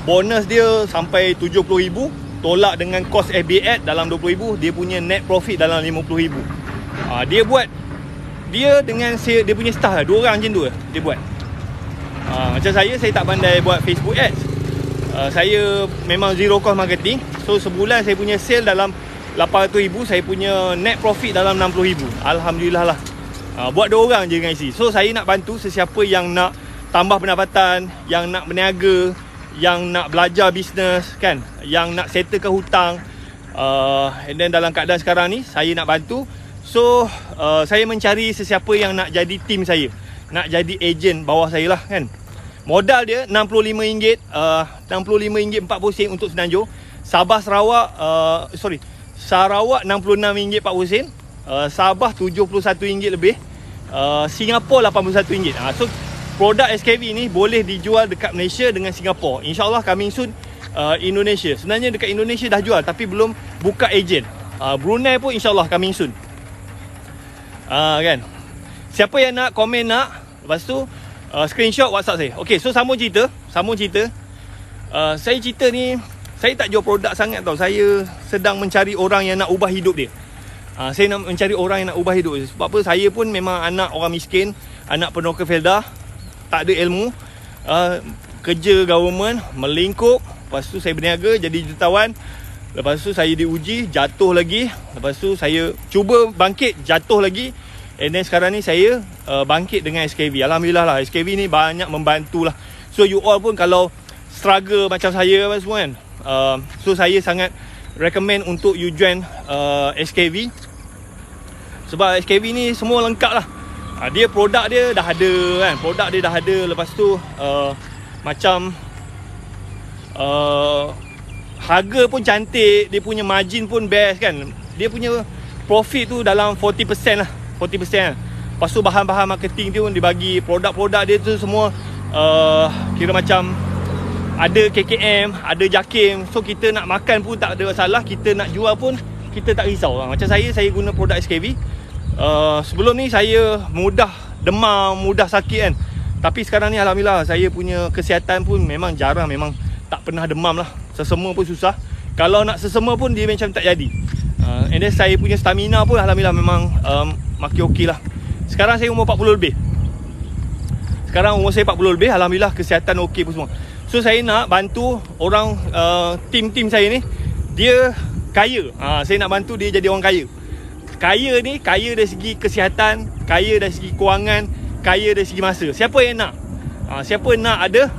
bonus dia sampai RM70,000. Tolak dengan kos FB ad dalam RM20,000. Dia punya net profit dalam RM50,000. Dia buat, dia dengan dia punya staff lah, 2 orang macam tu dia buat. Macam saya tak pandai buat Facebook ads. Saya memang zero cost marketing. So sebulan saya punya sale dalam RM800,000. Saya punya net profit dalam RM60,000. Alhamdulillah lah. Buat 2 orang je dengan IC. So saya nak bantu sesiapa yang nak tambah pendapatan, yang nak berniaga, yang nak belajar bisnes kan, yang nak settlekan hutang. And then dalam keadaan sekarang ni saya nak bantu. So saya mencari sesiapa yang nak jadi tim saya, nak jadi ejen bawah saya lah kan. Modal dia RM65, RM65.40 untuk Semenanjung. Sabah Sarawak Sarawak RM66.40, Sabah RM71 lebih, Singapura RM81. So produk SKV ni boleh dijual dekat Malaysia dengan Singapura. InsyaAllah coming soon Indonesia. Sebenarnya dekat Indonesia dah jual tapi belum buka ejen. Brunei pun insyaAllah coming soon. Kan. Siapa yang nak komen nak, lepas tu screenshot WhatsApp saya. Okay, so sambung cerita. Saya cerita ni, saya tak jual produk sangat tau. Saya sedang mencari orang yang nak ubah hidup dia. Saya nak mencari orang yang nak ubah hidup dia. Sebab apa, saya pun memang anak orang miskin, anak penokor Felda, tak ada ilmu, kerja government, melingkup. Lepas tu saya berniaga, jadi jutawan. Lepas tu saya diuji, jatuh lagi. Lepas tu saya cuba bangkit, jatuh lagi. And then sekarang ni saya bangkit dengan SKV. Alhamdulillah lah, SKV ni banyak membantu lah. So you all pun kalau struggle macam saya semua kan, so saya sangat recommend untuk you join SKV. Sebab SKV ni semua lengkap lah. Dia produk dia dah ada kan, produk dia dah ada. Lepas tu macam harga pun cantik, dia punya margin pun best kan. Dia punya profit tu dalam 40% lah, 40%. Lepas tu bahan-bahan marketing dia pun dibagi. Produk-produk dia tu semua kira macam ada KKM, ada JAKIM. So kita nak makan pun tak ada masalah, kita nak jual pun kita tak risau. Macam saya guna produk SKV. Sebelum ni saya mudah demam, mudah sakit kan. Tapi sekarang ni alhamdulillah saya punya kesihatan pun memang jarang, memang tak pernah demam lah. Sesama pun susah. Kalau nak sesama pun dia macam tak jadi. And then saya punya stamina pun alhamdulillah memang makin okey lah. Sekarang saya umur 40 lebih. Sekarang umur saya 40 lebih. Alhamdulillah kesihatan okey pun semua. So saya nak bantu orang, tim-tim saya ni, dia kaya. Saya nak bantu dia jadi orang kaya. Kaya ni, kaya dari segi kesihatan, kaya dari segi kewangan, kaya dari segi masa. Siapa yang nak? Siapa nak ada?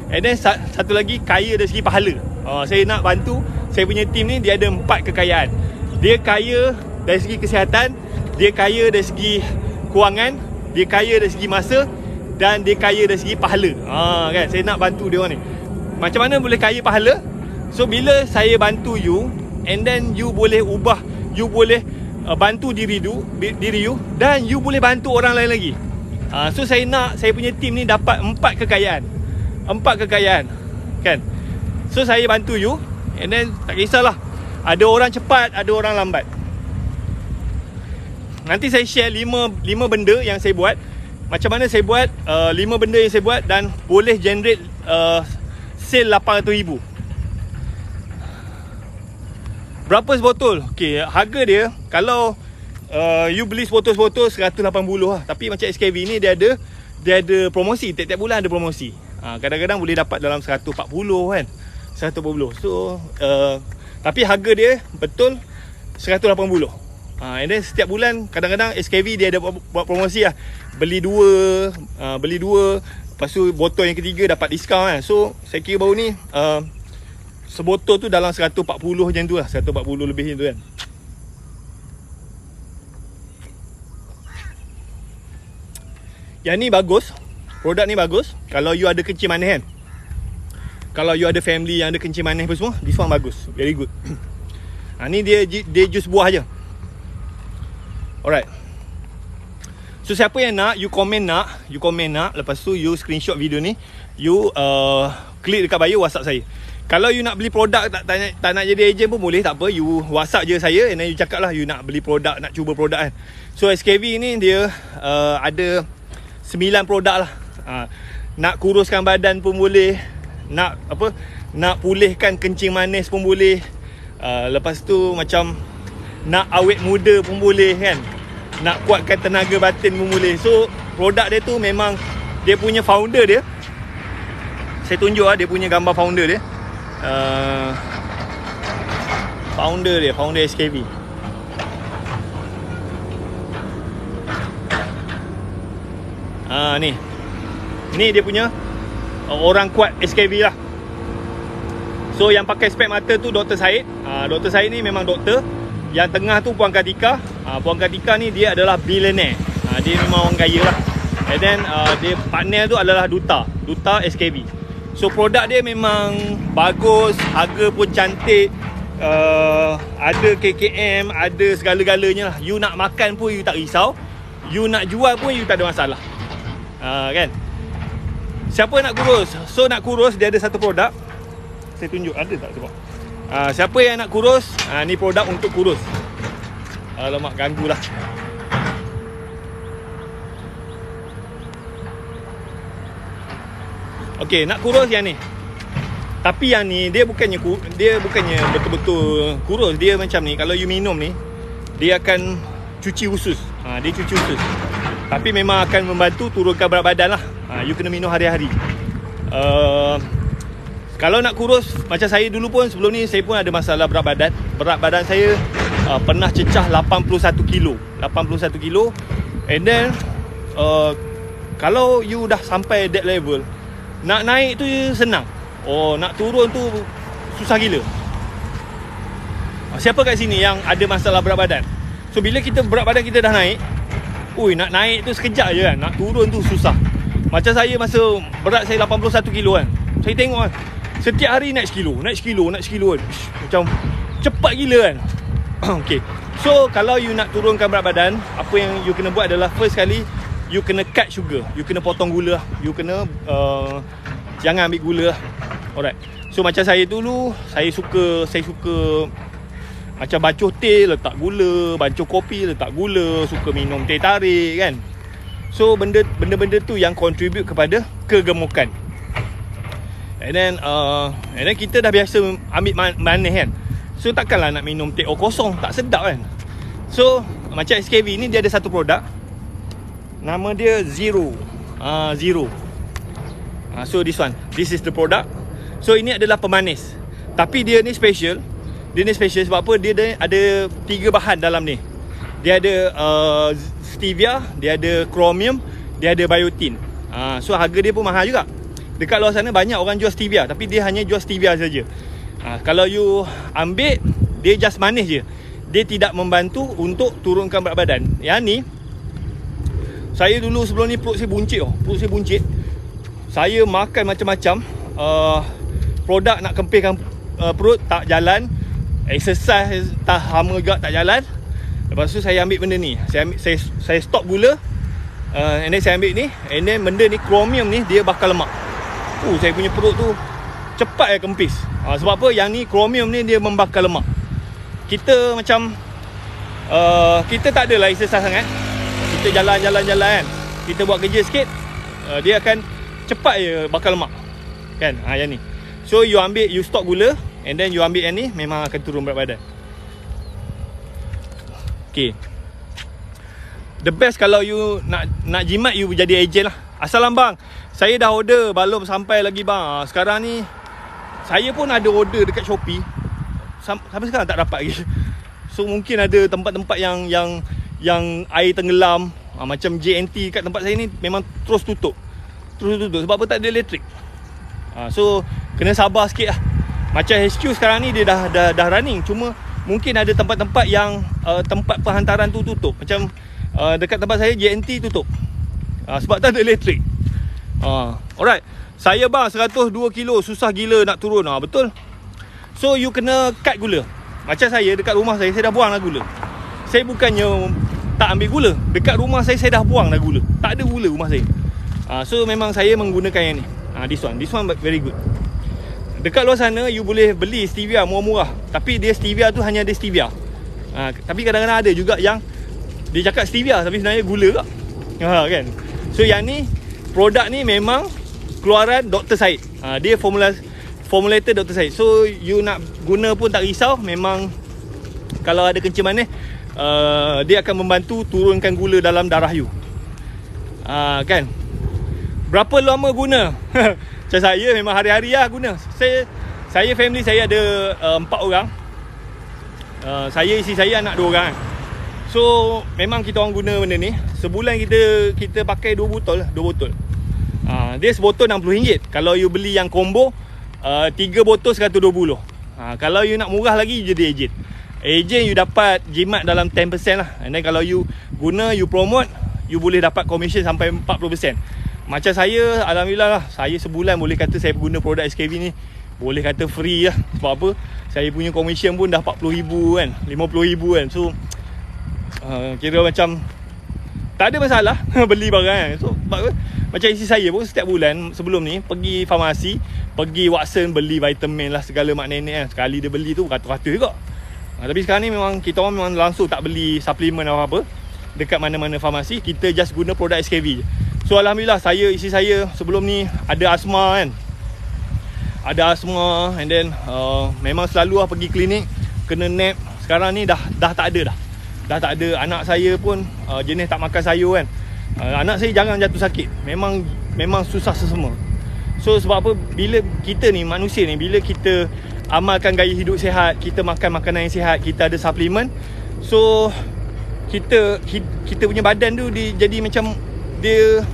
And then satu lagi, kaya dari segi pahala. Saya nak bantu. Saya punya tim ni dia ada 4 kekayaan. Dia kaya dari segi kesihatan, dia kaya dari segi kewangan, dia kaya dari segi masa, dan dia kaya dari segi pahala. Kan, saya nak bantu dia orang ni. Macam mana boleh kaya pahala? So bila saya bantu you, and then you boleh ubah, you boleh bantu diri you, dan you boleh bantu orang lain lagi. So saya nak saya punya tim ni dapat 4 kekayaan. 4 kekayaan kan. So saya bantu you, and then tak kisahlah, ada orang cepat, ada orang lambat. Nanti saya share 5 benda yang saya buat. Macam mana saya buat 5 benda yang saya buat dan boleh generate sale RM800,000. Berapa sebotol? Okay, harga dia kalau you beli sebotol-sebotol 180 lah. Tapi macam SKV ni dia ada promosi. Tiap-tiap bulan ada promosi. Kadang-kadang boleh dapat dalam 140 kan. 140. So tapi harga dia betul 180. And then setiap bulan kadang-kadang SKV dia ada buat promosi lah. Beli dua, lepas tu botol yang ketiga dapat diskaun kan. So saya kira baru ni sebotol tu dalam 140 macam tu lah. 140 lebih macam tu kan. Yang ni bagus. Produk ni bagus kalau you ada kencing manis kan. Kalau you ada family yang ada kencing manis apa semua, this one bagus. Very good. Ni dia jus buah je. Alright. So siapa yang nak, you komen nak. Lepas tu you screenshot video ni, you klik dekat bio WhatsApp saya. Kalau you nak beli produk tak nak jadi ejen pun boleh, tak apa. You WhatsApp je saya, and then you cakap lah you nak beli produk, nak cuba produk kan. So SKV ni dia ada 9 produk lah. Nak kuruskan badan pun boleh, nak pulihkan kencing manis pun boleh. Lepas tu macam nak awet muda pun boleh kan. Nak kuatkan tenaga batin pun boleh. So produk dia tu memang dia punya founder dia. Saya tunjuk lah dia punya gambar founder dia. Founder SKV. Ni dia punya orang kuat SKV lah. So yang pakai spek mata tu Dr. Syed. Dr. Syed ni memang doktor. Yang tengah tu Puan Kartika. Puan Kartika ni dia adalah billionaire. Dia memang orang kaya lah. And then dia partner tu adalah Duta SKV. So produk dia memang bagus, harga pun cantik, ada KKM, ada segala-galanya lah. You nak makan pun you tak risau, you nak jual pun you tak ada masalah. Kan? Siapa nak kurus? So nak kurus dia ada satu produk. Saya tunjuk ada tak sebab. Siapa yang nak kurus, ni produk untuk kurus. Alamak, ganggu lah. Okey, nak kurus yang ni. Tapi yang ni dia bukannya betul-betul kurus. Dia macam ni, kalau you minum ni dia akan cuci usus. Dia cuci usus. Tapi memang akan membantu turunkan berat badan lah. You kena minum hari-hari. Kalau nak kurus, macam saya dulu pun, sebelum ni saya pun ada masalah berat badan. Berat badan saya pernah cecah 81 kilo. 81 kilo. And then kalau you dah sampai that level, nak naik tu senang. Nak turun tu susah gila. Siapa kat sini yang ada masalah berat badan? So bila kita berat badan kita dah naik, nak naik tu sekejap je kan. Nak turun tu susah. Macam saya masa berat saya 81 kilo kan. Saya tengok kan, setiap hari naik sekilo kan. Macam cepat gila kan. Okay. So kalau you nak turunkan berat badan, apa yang you kena buat adalah, first kali you kena cut sugar. You kena potong gula. You kena jangan ambil gula. Alright. So macam saya dulu, saya suka macam bacuh teh letak gula, bacuh kopi letak gula, suka minum teh tarik kan. So benda-benda tu yang contribute kepada kegemukan. And then kita dah biasa ambil manis kan. So takkanlah nak minum teh kosong, tak sedap kan. So macam SKV ni dia ada satu produk, nama dia Zero. So this is the product. So ini adalah pemanis. Tapi dia ni special. Sebab apa? Dia ada 3 bahan dalam ni. Dia ada stevia, dia ada chromium, dia ada biotin. So harga dia pun mahal juga. Dekat luar sana banyak orang jual stevia, tapi dia hanya jual stevia saja. Kalau you ambil, dia just manis je. Dia tidak membantu untuk turunkan berat badan. Yang ni, saya dulu sebelum ni perut saya buncit. Saya makan macam-macam, produk nak kempiskan perut tak jalan, exercise tak hama juga tak jalan. Lepas tu saya ambil benda ni. Saya stop gula, and then saya ambil ni, and then benda ni chromium ni dia bakar lemak. Saya punya perut tu cepat kempis. Sebab apa? Yang ni chromium ni dia membakar lemak. Kita macam kita tak adalah exercise sangat. Kita jalan kan. Kita buat kerja sikit, dia akan cepat je bakar lemak. Kan? Yang ni. So you stop gula, and then you ambil yang ni, memang akan turun berat badan. Okay, the best kalau you nak jimat, you jadi ejen lah. Assalam bang, saya dah order, belum sampai lagi bang. Sekarang ni saya pun ada order dekat Shopee, sampai sekarang tak dapat lagi. So mungkin ada tempat-tempat yang air tenggelam, macam JNT kat tempat saya ni memang terus tutup. Sebab apa? Tak ada elektrik. So kena sabar sikit lah. Macam HQ sekarang ni dia dah running, cuma mungkin ada tempat-tempat yang tempat penghantaran tu tutup. Macam dekat tempat saya JNT tutup, sebab tak ada elektrik. Alright, saya bang 102 kilo, susah gila nak turun. Betul. So you kena cut gula. Macam saya dekat rumah saya dah buang lah gula. Saya bukannya tak ambil gula, dekat rumah saya dah buang dah gula. Tak ada gula rumah saya. So memang saya menggunakan yang ni. This one very good. Dekat luar sana you boleh beli stevia murah-murah, tapi dia stevia tu hanya ada stevia. Tapi kadang-kadang ada juga yang dia cakap stevia tapi sebenarnya gula kak. Kan. So yang ni, produk ni memang keluaran Dr. Syed. Dia formulator Dr. Syed. So you nak guna pun tak risau. Memang kalau ada kencing manis, dia akan membantu turunkan gula dalam darah you. Kan. Berapa lama guna? Macam saya memang hari-hari lah guna. Saya family saya ada 4 orang. Saya, isteri saya, anak 2 orang. So memang kita orang guna benda ni. Sebulan kita pakai 2 botol. Dia sebotol RM60. Kalau you beli yang combo, 3 botol RM120. Kalau you nak murah lagi, you jadi ejen. Ejen you dapat jimat dalam 10% lah. And then kalau you guna, you promote, you boleh dapat commission sampai 40%. Macam saya, alhamdulillah lah, saya sebulan boleh kata saya guna produk SKV ni, boleh kata free lah. Sebab apa? Saya punya commission pun dah RM40,000 kan, RM50,000 kan. So kira macam tak ada masalah beli barang kan. So macam isteri saya pun setiap bulan sebelum ni pergi farmasi, pergi Watson beli vitamin lah segala mak nenek kan. Sekali dia beli tu ratus-ratus juga. Tapi sekarang ni memang kita orang memang langsung tak beli suplemen apa-apa dekat mana-mana farmasi. Kita just guna produk SKV je. So alhamdulillah, isteri saya sebelum ni ada asma kan. Ada asma, and then memang selalu lah pergi klinik, kena nap. Sekarang ni dah tak ada dah. Dah tak ada. Anak saya pun jenis tak makan sayur kan. Anak saya jarang jatuh sakit. Memang susah sesama. So sebab apa? Bila kita ni manusia ni, bila kita amalkan gaya hidup sihat, kita makan makanan yang sihat, kita ada suplemen, so kita punya badan tu dia jadi macam dia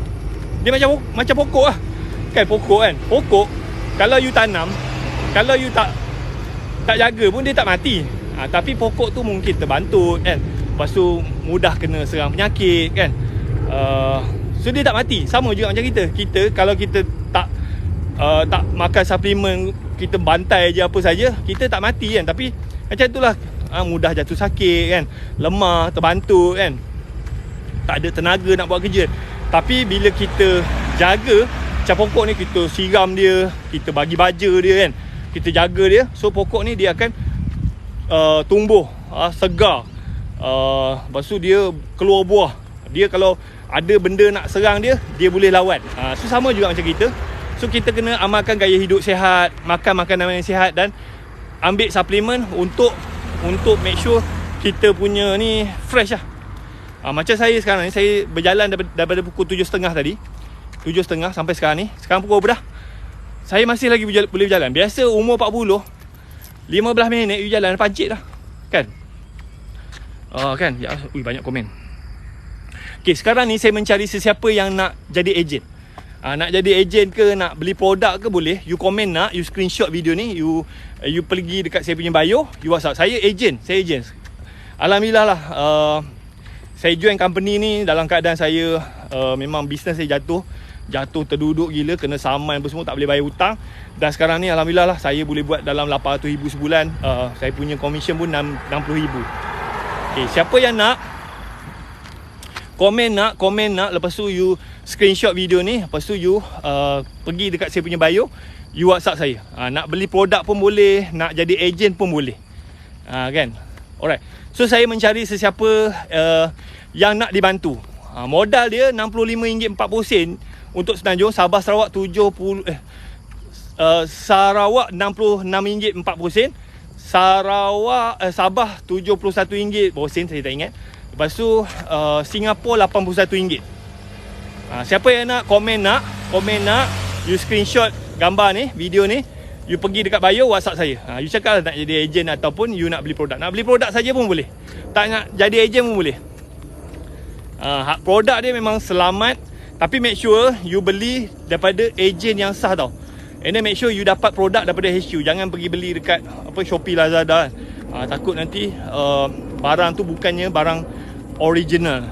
macam pokok lah. Kan pokok kan. Pokok kalau you tanam, kalau you tak jaga pun dia tak mati. Tapi pokok tu mungkin terbantut kan. Lepas tu mudah kena serang penyakit kan. So dia tak mati. Sama juga macam kita. Kita kalau kita tak makan suplemen, kita bantai je apa saja, kita tak mati kan. Tapi macam itulah, mudah jatuh sakit kan, lemah, terbantut kan, tak ada tenaga nak buat kerja. Tapi bila kita jaga macam pokok ni, kita siram dia, kita bagi baja dia kan, kita jaga dia, so pokok ni dia akan tumbuh segar. Lepas tu dia keluar buah. Dia kalau ada benda nak serang dia boleh lawan. So sama juga macam kita. So kita kena amalkan gaya hidup sihat, makan makanan yang sihat, dan ambil suplemen untuk make sure kita punya ni fresh lah. Macam saya sekarang ni, saya berjalan daripada pukul 7.30 tadi, 7.30 sampai sekarang ni. Sekarang pukul berapa dah? Saya masih lagi boleh berjalan. Biasa umur 40, 15 minit you jalan pancit dah kan. Kan ya, banyak komen. Okay, sekarang ni saya mencari sesiapa yang nak jadi ejen. Nak jadi ejen ke, nak beli produk ke, boleh. You komen nak, you screenshot video ni, you pergi dekat saya punya bio, you WhatsApp. Saya ejen. Alhamdulillah lah, saya join company ni dalam keadaan saya memang bisnes saya jatuh terduduk gila, kena saman apa semua, tak boleh bayar hutang. Dan sekarang ni alhamdulillah lah, saya boleh buat dalam 800,000 sebulan. Saya punya commission pun 60,000. Okay, siapa yang nak, komen nak, lepas tu you screenshot video ni, lepas tu you pergi dekat saya punya bio, you WhatsApp saya. Nak beli produk pun boleh, nak jadi ejen pun boleh. Kan. Alright. So saya mencari sesiapa yang nak dibantu. Modal dia RM65.40 untuk Semenanjung. Sabah Sarawak Sarawak RM66.40. Sabah RM71.00 saya tak ingat. Lepas tu Singapura RM81. Siapa yang nak komen nak you screenshot gambar ni, video ni, you pergi dekat bio WhatsApp saya. You cakap nak jadi ejen ataupun you nak beli produk. Nak beli produk saja pun boleh. Tak nak jadi ejen pun boleh. Produk dia memang selamat, tapi make sure you beli daripada ejen yang sah tau. And then make sure you dapat produk daripada HQ. Jangan pergi beli dekat Shopee, Lazada. Takut nanti barang tu bukannya barang original.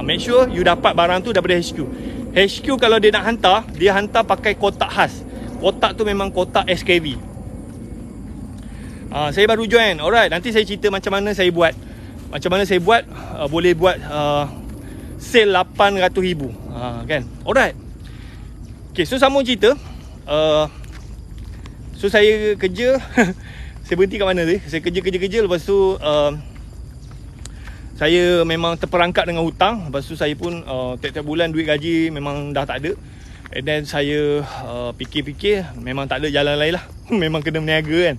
Make sure you dapat barang tu daripada HQ. HQ kalau dia nak hantar, dia hantar pakai kotak khas. Kotak tu memang kotak SKV. Saya baru join. Alright, nanti saya cerita macam mana saya buat. Boleh buat sale RM800,000. Kan? Alright. Okay, so sambung cerita. So saya kerja saya berhenti kat mana tu? Saya kerja. Lepas tu saya memang terperangkap dengan hutang. Lepas tu saya pun tiap-tiap bulan duit gaji memang dah tak ada. And then saya fikir-fikir memang tak ada jalan lain lah. Memang kena berniaga kan.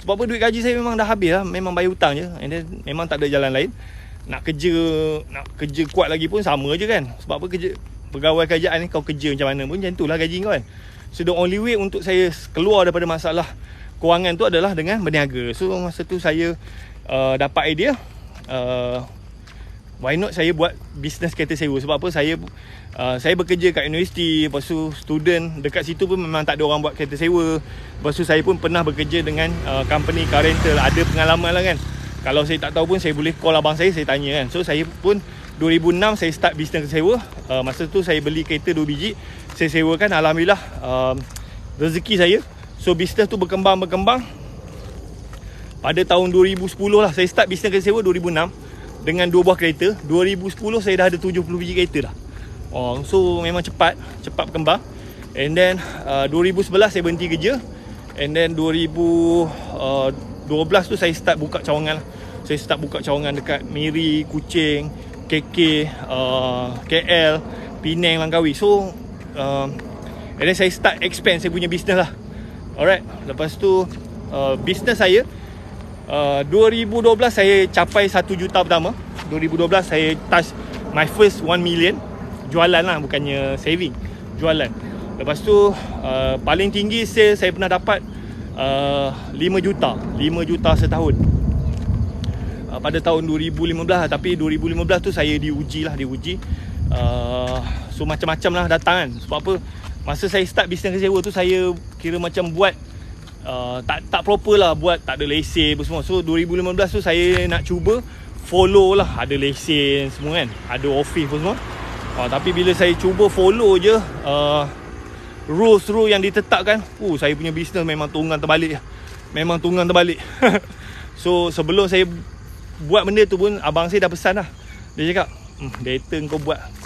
Sebab apa, duit gaji saya memang dah habis lah. Memang bayar hutang je. And then memang tak ada jalan lain. Nak kerja kuat lagi pun sama je kan. Sebab apa, pegawai kerajaan ni, kau kerja macam mana pun macam tu lah gaji kau kan. So the only way untuk saya keluar daripada masalah kewangan tu adalah dengan berniaga. So masa tu saya dapat idea, why not saya buat bisnes kereta sewa. Sebab apa, saya bekerja kat universiti. Lepas tu student dekat situ pun memang tak ada orang buat kereta sewa. Lepas tu saya pun pernah bekerja dengan company car rental. Ada pengalaman lah kan. Kalau saya tak tahu pun saya boleh call abang saya tanya kan. So saya pun 2006 saya start bisnes kereta sewa. Masa tu saya beli kereta 2 biji, saya sewakan. Alhamdulillah rezeki saya. So bisnes tu berkembang. Pada tahun 2010 lah saya start bisnes kereta sewa 2006 dengan 2 buah kereta. 2010 saya dah ada 70 biji kereta dah. So memang cepat berkembang. And then 2011 saya berhenti kerja. And then 2012 tu saya start buka cawangan lah. Saya start buka cawangan dekat Miri, Kuching, KK, KL, Penang, Langkawi. So and then saya start expand saya punya bisnes lah. Alright. Lepas tu bisnes saya 2012 saya capai 1 juta pertama. 2012 saya touch my first 1 million. Jualan lah, bukannya saving. Jualan. Lepas tu paling tinggi sales saya pernah dapat 5 juta. 5 juta setahun. Pada tahun 2015. Tapi 2015 tu saya diuji. So macam-macam lah datang kan. Sebab apa, masa saya start bisnes sewa tu, saya kira macam buat tak proper lah. Buat tak ada lesen apa semua. So 2015 tu saya nak cuba follow lah. Ada lesen semua kan, ada office apa semua. Tapi bila saya cuba follow je rules yang ditetapkan, saya punya bisnes memang tunggang terbalik. So sebelum saya buat benda tu pun, abang saya dah pesan lah. Dia cakap, better kau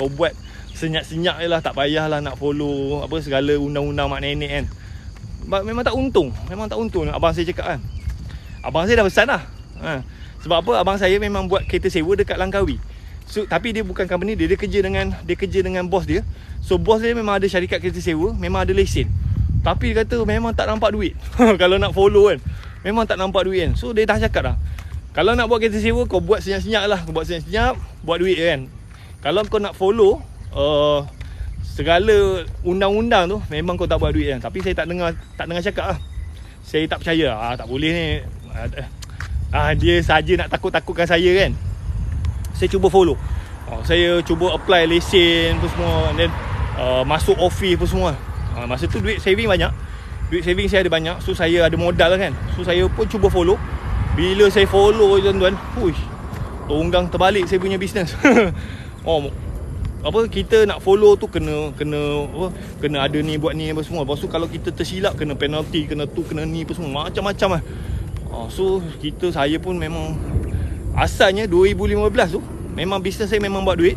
buat senyap-senyap je lah. Tak payahlah nak follow apa segala undang-undang mak nenek kan. Memang tak untung. Abang saya cakap kan. Abang saya dah pesan lah. Sebab apa, abang saya memang buat kereta sewa dekat Langkawi. So, tapi dia bukan company dia kerja dengan bos dia. So bos dia memang ada syarikat kereta sewa, memang ada lesen. Tapi dia kata memang tak nampak duit. Kalau nak follow kan, memang tak nampak duit kan. So dia dah cakap dah, kalau nak buat kereta sewa, kau buat senyap-senyap lah. Kau buat senyap-senyap, buat duit kan. Kalau kau nak follow segala undang-undang tu, memang kau tak buat duit kan. Tapi saya tak dengar cakap lah. Saya tak percaya. Tak boleh ni. Dia saja nak takut-takutkan saya kan. Saya cuba follow. Saya cuba apply lesen apa semua. And then masuk office apa semua. Masa tu duit saving banyak. Duit saving saya ada banyak. So saya ada modal lah kan. So saya pun cuba follow. Bila saya follow tuan-tuan, tunggang terbalik saya punya bisnes. Kita nak follow tu kena ada ni, buat ni apa semua. Lepas tu kalau kita tersilap kena penalty, kena tu, kena ni apa semua. Macam-macam lah. So saya pun memang asalnya 2015 tu memang bisnes saya memang buat duit.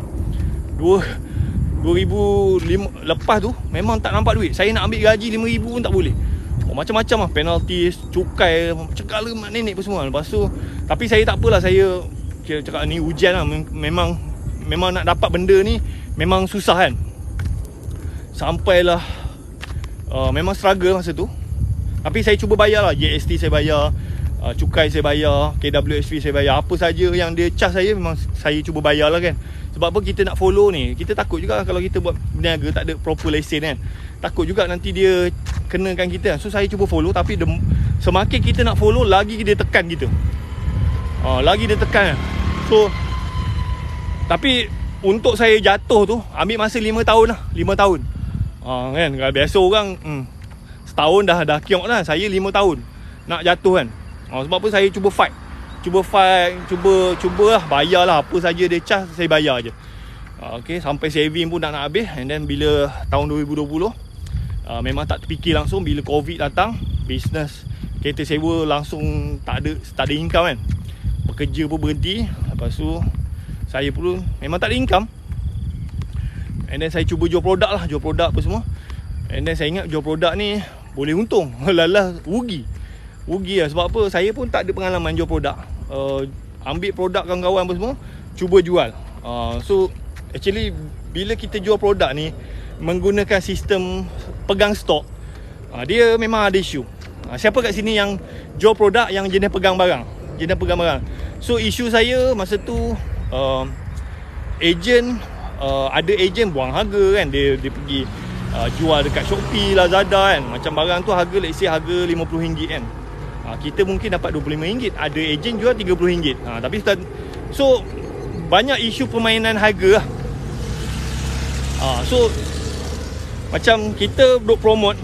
2005 lepas tu memang tak nampak duit. Saya nak ambil gaji 5,000 pun tak boleh. Macam-macam lah, penalti, cukai, cekala mak nenek apa semua. Lepas tu, tapi saya tak apalah. Saya cakap ni ujian lah. Memang nak dapat benda ni memang susah kan. Sampailah memang struggle masa tu. Tapi saya cuba bayar lah. GST saya bayar, Cukai saya bayar, KWSV saya bayar, apa saja yang dia charge saya memang saya cuba bayar lah kan. Sebab apa, kita nak follow ni, kita takut juga kalau kita buat berniaga tak ada proper lesen kan, takut juga nanti dia kenakan kita. So saya cuba follow, tapi semakin kita nak follow, lagi dia tekan kita. Lagi dia tekan. So tapi untuk saya jatuh tu ambil masa 5 tahun lah. 5 tahun kan, kalau biasa orang setahun dah kiok lah. Saya 5 tahun nak jatuh kan. Sebab apa, saya cuba fight, cuba lah, bayar lah apa saja dia charge, saya bayar je. Okay, sampai saving pun nak habis. And then bila tahun 2020 memang tak terfikir langsung, bila Covid datang, bisnes kereta sewa langsung tak ada income kan. Bekerja pun berhenti. Lepas tu saya pun memang tak ada income. And then saya cuba jual produk apa semua. And then saya ingat jual produk ni boleh untung. Lalah rugi lah. Sebab apa, saya pun tak ada pengalaman jual produk. Ambil produk kawan-kawan apa semua, cuba jual. So actually bila kita jual produk ni menggunakan sistem pegang stok, dia memang ada isu. Siapa kat sini yang jual produk yang jenis pegang barang? So isu saya masa tu, ejen, ada ejen buang harga kan. Dia pergi jual dekat Shopee, Lazada kan. Macam barang tu harga, let's say harga RM50 kan. Kita mungkin dapat RM25. Ada ejen jual RM30. Tapi so banyak isu permainan harga lah. So macam kita duk promote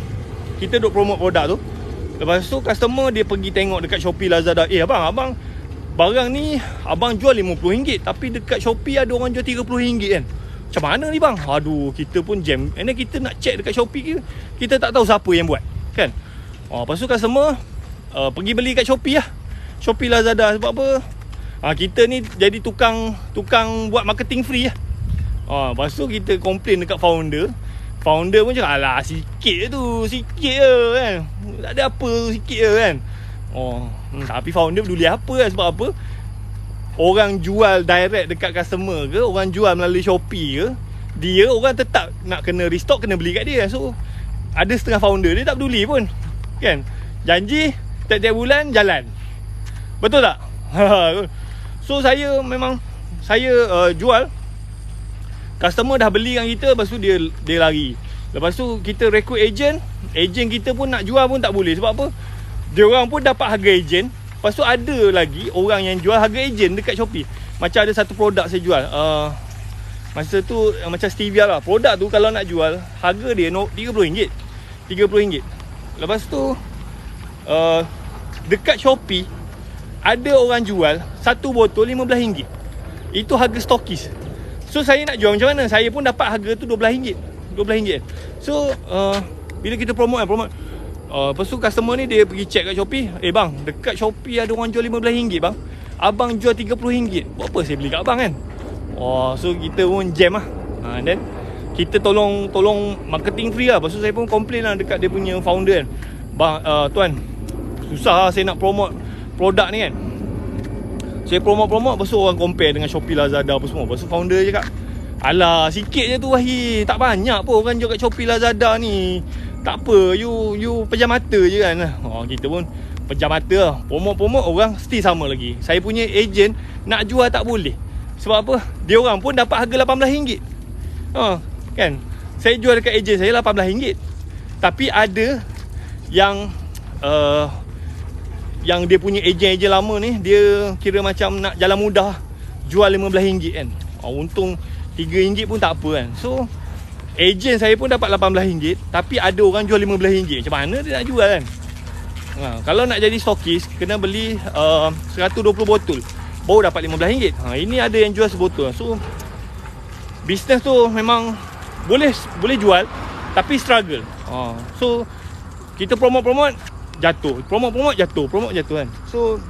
produk tu. Lepas tu customer dia pergi tengok dekat Shopee, Lazada, abang barang ni abang jual RM50, tapi dekat Shopee ada orang jual RM30 kan. Macam mana ni bang? Aduh, kita pun jam. And then kita nak check dekat Shopee, kita tak tahu siapa yang buat kan. Lepas tu customer pergi beli kat Shopee lah, Shopee, Lazada. Sebab apa? Kita ni jadi tukang buat marketing free lah. Lepas tu kita komplain dekat founder pun cakap, alah sikit je kan, tak ada apa, sikit je kan. Tapi founder peduli apa kan. Sebab apa, orang jual direct dekat customer ke, orang jual melalui Shopee ke, dia orang tetap nak kena restock, kena beli kat dia. So ada setengah founder dia tak peduli pun kan. Janji tiap-tiap bulan jalan, betul tak? So saya memang jual, customer dah beli dengan kita, lepas tu dia lari. Lepas tu kita rekrut ejen kita pun nak jual pun tak boleh. Sebab apa, dia orang pun dapat harga ejen. Lepas tu ada lagi orang yang jual harga ejen dekat Shopee. Macam ada satu produk saya jual, masa tu macam stevia lah. Produk tu kalau nak jual, harga dia RM30. Lepas tu dekat Shopee ada orang jual satu botol RM15. Itu harga stokis. So saya nak jual macam mana? Saya pun dapat harga tu RM12. So bila kita promote, lepas tu customer ni dia pergi check kat Shopee, bang, dekat Shopee ada orang jual RM15 bang, abang jual RM30. Buat apa saya beli kat abang kan? So kita pun jam lah. And then kita tolong marketing free lah. Lepas tu saya pun complain lah dekat dia punya founder kan, bang, tuan, susah lah saya nak promote produk ni kan. Saya promote, lepas tu orang compare dengan Shopee, Lazada apa semua. Lepas tu founder cakap, alah sikit je tu Wahid, tak banyak pun orang jual kat Shopee, Lazada ni. Tak apa, you pejam mata je kan. Kita pun pejam mata lah. Promote orang still sama lagi. Saya punya ejen nak jual tak boleh. Sebab apa, dia orang pun dapat harga RM18 kan. Saya jual dekat ejen saya RM18. Tapi ada yang dia punya ejen lama ni, dia kira macam nak jalan mudah, jual RM15 kan. Untung RM3 pun tak apa kan. So ejen saya pun dapat RM18, tapi ada orang jual RM15. Macam mana dia nak jual kan? Kalau nak jadi stokis, kena beli 120 botol, baru dapat RM15. Ini ada yang jual sebotol. So bisnes tu memang boleh jual, tapi struggle. So kita promote jatuh, promote jatuh kan. So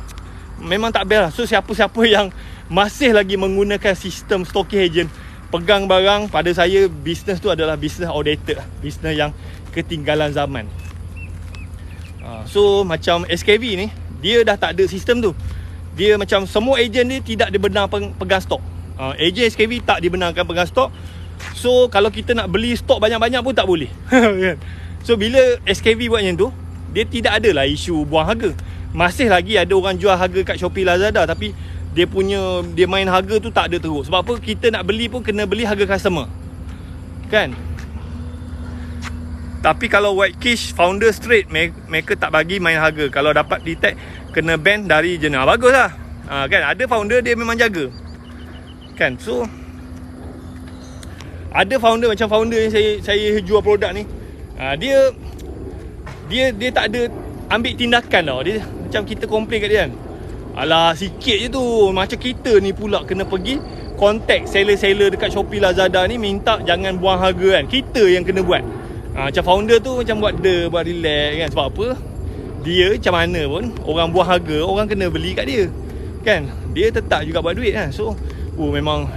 memang tak best lah. So siapa-siapa yang masih lagi menggunakan sistem stokis agent, pegang barang, pada saya bisnes tu adalah bisnes outdated, bisnes yang ketinggalan zaman. So macam SKV ni, dia dah tak ada sistem tu. Dia macam semua ejen dia tidak dibenarkan pegang stok. Ejen SKV tak dibenarkan pegang stok. So kalau kita nak beli stok banyak-banyak pun tak boleh. So bila SKV buat macam tu, dia tidak adalah isu buang harga. Masih lagi ada orang jual harga kat Shopee, Lazada, tapi dia main harga tu tak ada teruk. Sebab apa? Kita nak beli pun kena beli harga customer, kan? Tapi kalau White Kish founder straight, mereka tak bagi main harga. Kalau dapat detect, kena ban dari jenis. Bagus lah, kan? Ada founder dia memang jaga, kan? So ada founder macam founder yang saya jual produk ni, dia tak ada ambil tindakan tau. Dia macam kita komplain kat dia kan, alah sikit je tu. Macam kita ni pula kena pergi contact seller-seller dekat Shopee, Lazada ni, minta jangan buang harga kan. Kita yang kena buat. Macam founder tu macam buat relax kan. Sebab apa? Dia macam mana pun orang buang harga, orang kena beli kat dia, kan? Dia tetap juga buat duit kan. So memang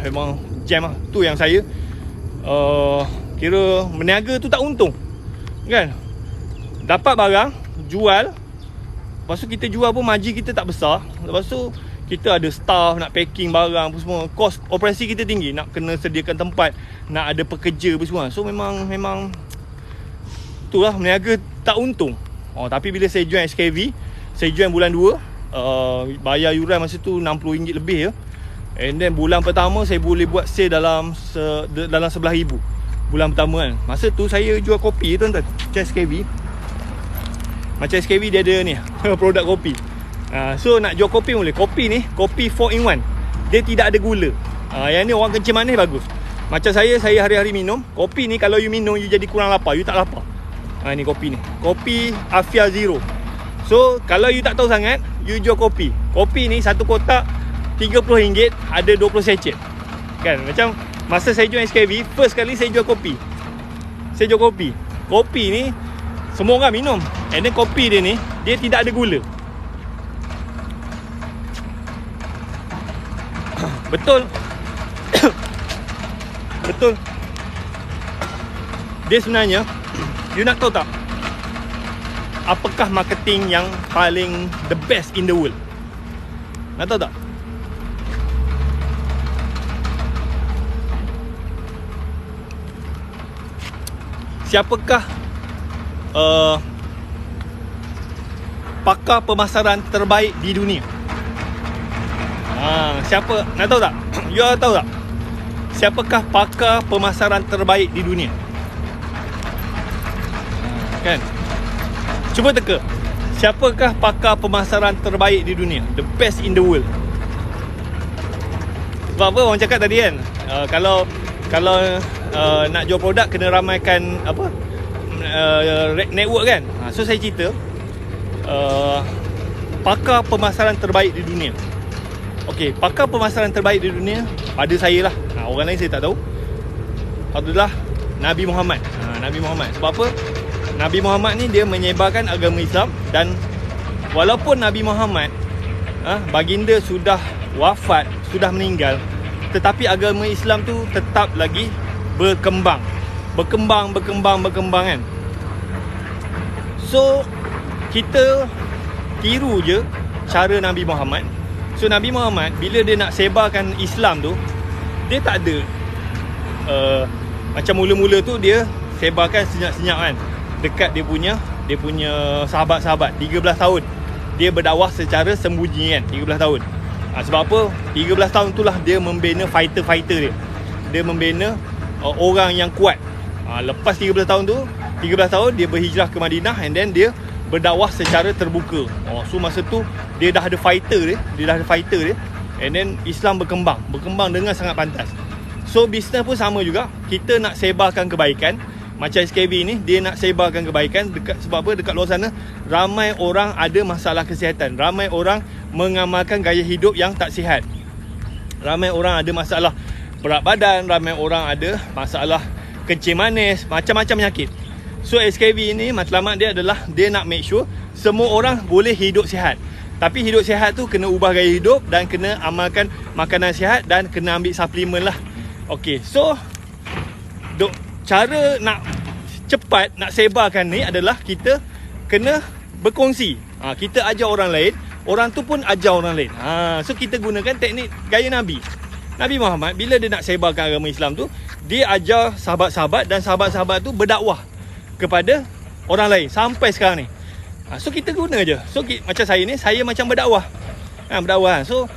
jam lah. Tu yang saya kira meniaga tu tak untung, kan? Dapat barang, jual, lepas tu kita jual pun margin kita tak besar. Lepas tu kita ada staff nak packing barang pun semua, kos operasi kita tinggi, nak kena sediakan tempat, nak ada pekerja pun semua. So memang itulah, meniaga tak untung. Tapi bila saya join SKV, saya join bulan 2, bayar yuran masa tu RM60 lebih ya. And then bulan pertama saya boleh buat sale dalam 11,000 bulan pertama kan. Masa tu saya jual kopi tuan-tuan, macam SKV. Macam SKV dia ada ni produk kopi. So nak jual kopi boleh. Kopi ni kopi 4 in 1. Dia tidak ada gula. Yang ni orang kencing manis bagus. Macam saya hari-hari minum. Kopi ni kalau you minum, you jadi kurang lapar, you tak lapar. Ni kopi ni, kopi Afia Zero. So kalau you tak tahu sangat, you jual kopi. Kopi ni satu kotak RM30, ada 20 sachet, kan? Macam masa saya join SKV, first kali saya jual kopi. Saya jual kopi. Kopi ni semua orang minum. And then kopi dia ni, dia tidak ada gula. Betul. Betul. Dia sebenarnya, you nak tahu tak, apakah marketing yang paling the best in the world? Nak tahu tak? Siapakah pakar pemasaran terbaik di dunia? Siapa? Nak tahu tak? You tahu tak? Siapakah pakar pemasaran terbaik di dunia? Kan? Cuba teka. Siapakah pakar pemasaran terbaik di dunia? The best in the world. Sebab apa orang cakap tadi kan, kalau nak jual produk kena ramaikan apa, network kan. So saya cerita pakar pemasaran terbaik di dunia. Okey, pakar pemasaran terbaik di dunia pada saya lah. Orang lain saya tak tahu. Adalah Nabi Muhammad. Nabi Muhammad. Sebab apa? Nabi Muhammad ni dia menyebarkan agama Islam. Dan walaupun Nabi Muhammad baginda sudah wafat, sudah meninggal, tetapi agama Islam tu tetap lagi berkembang kan. So kita tiru je cara Nabi Muhammad. So Nabi Muhammad bila dia nak sebarkan Islam tu, dia tak ada macam mula-mula tu dia sebarkan senyap-senyap kan, dekat dia punya sahabat-sahabat. 13 tahun dia berdakwah secara sembunyi kan, 13 tahun. Sebab apa? 13 tahun itulah dia membina fighter-fighter dia. Dia membina orang yang kuat. Lepas 13 tahun tu, 13 tahun dia berhijrah ke Madinah, and then dia berdakwah secara terbuka. So masa tu dia dah ada fighter dia, and then Islam berkembang dengan sangat pantas. So bisnes pun sama juga. Kita nak sebarkan kebaikan. Macam SKV ni, dia nak sebarkan kebaikan sebab apa? Dekat luar sana ramai orang ada masalah kesihatan. Ramai orang mengamalkan gaya hidup yang tak sihat. Ramai orang ada masalah berat badan. Ramai orang ada masalah kencing manis, macam-macam penyakit. So SKV ni matlamat dia adalah dia nak make sure semua orang boleh hidup sihat. Tapi hidup sihat tu kena ubah gaya hidup, dan kena amalkan makanan sihat, dan kena ambil suplemen lah. Okay, so cara nak cepat nak sebarkan ni adalah kita kena berkongsi. Kita ajar orang lain, orang tu pun ajar orang lain. So kita gunakan teknik gaya Nabi Muhammad. Bila dia nak sebarkan agama Islam tu, dia ajar sahabat-sahabat, dan sahabat-sahabat tu berdakwah kepada orang lain sampai sekarang ni. So kita guna je. So macam saya ni, saya macam berdakwah. Berdakwah. So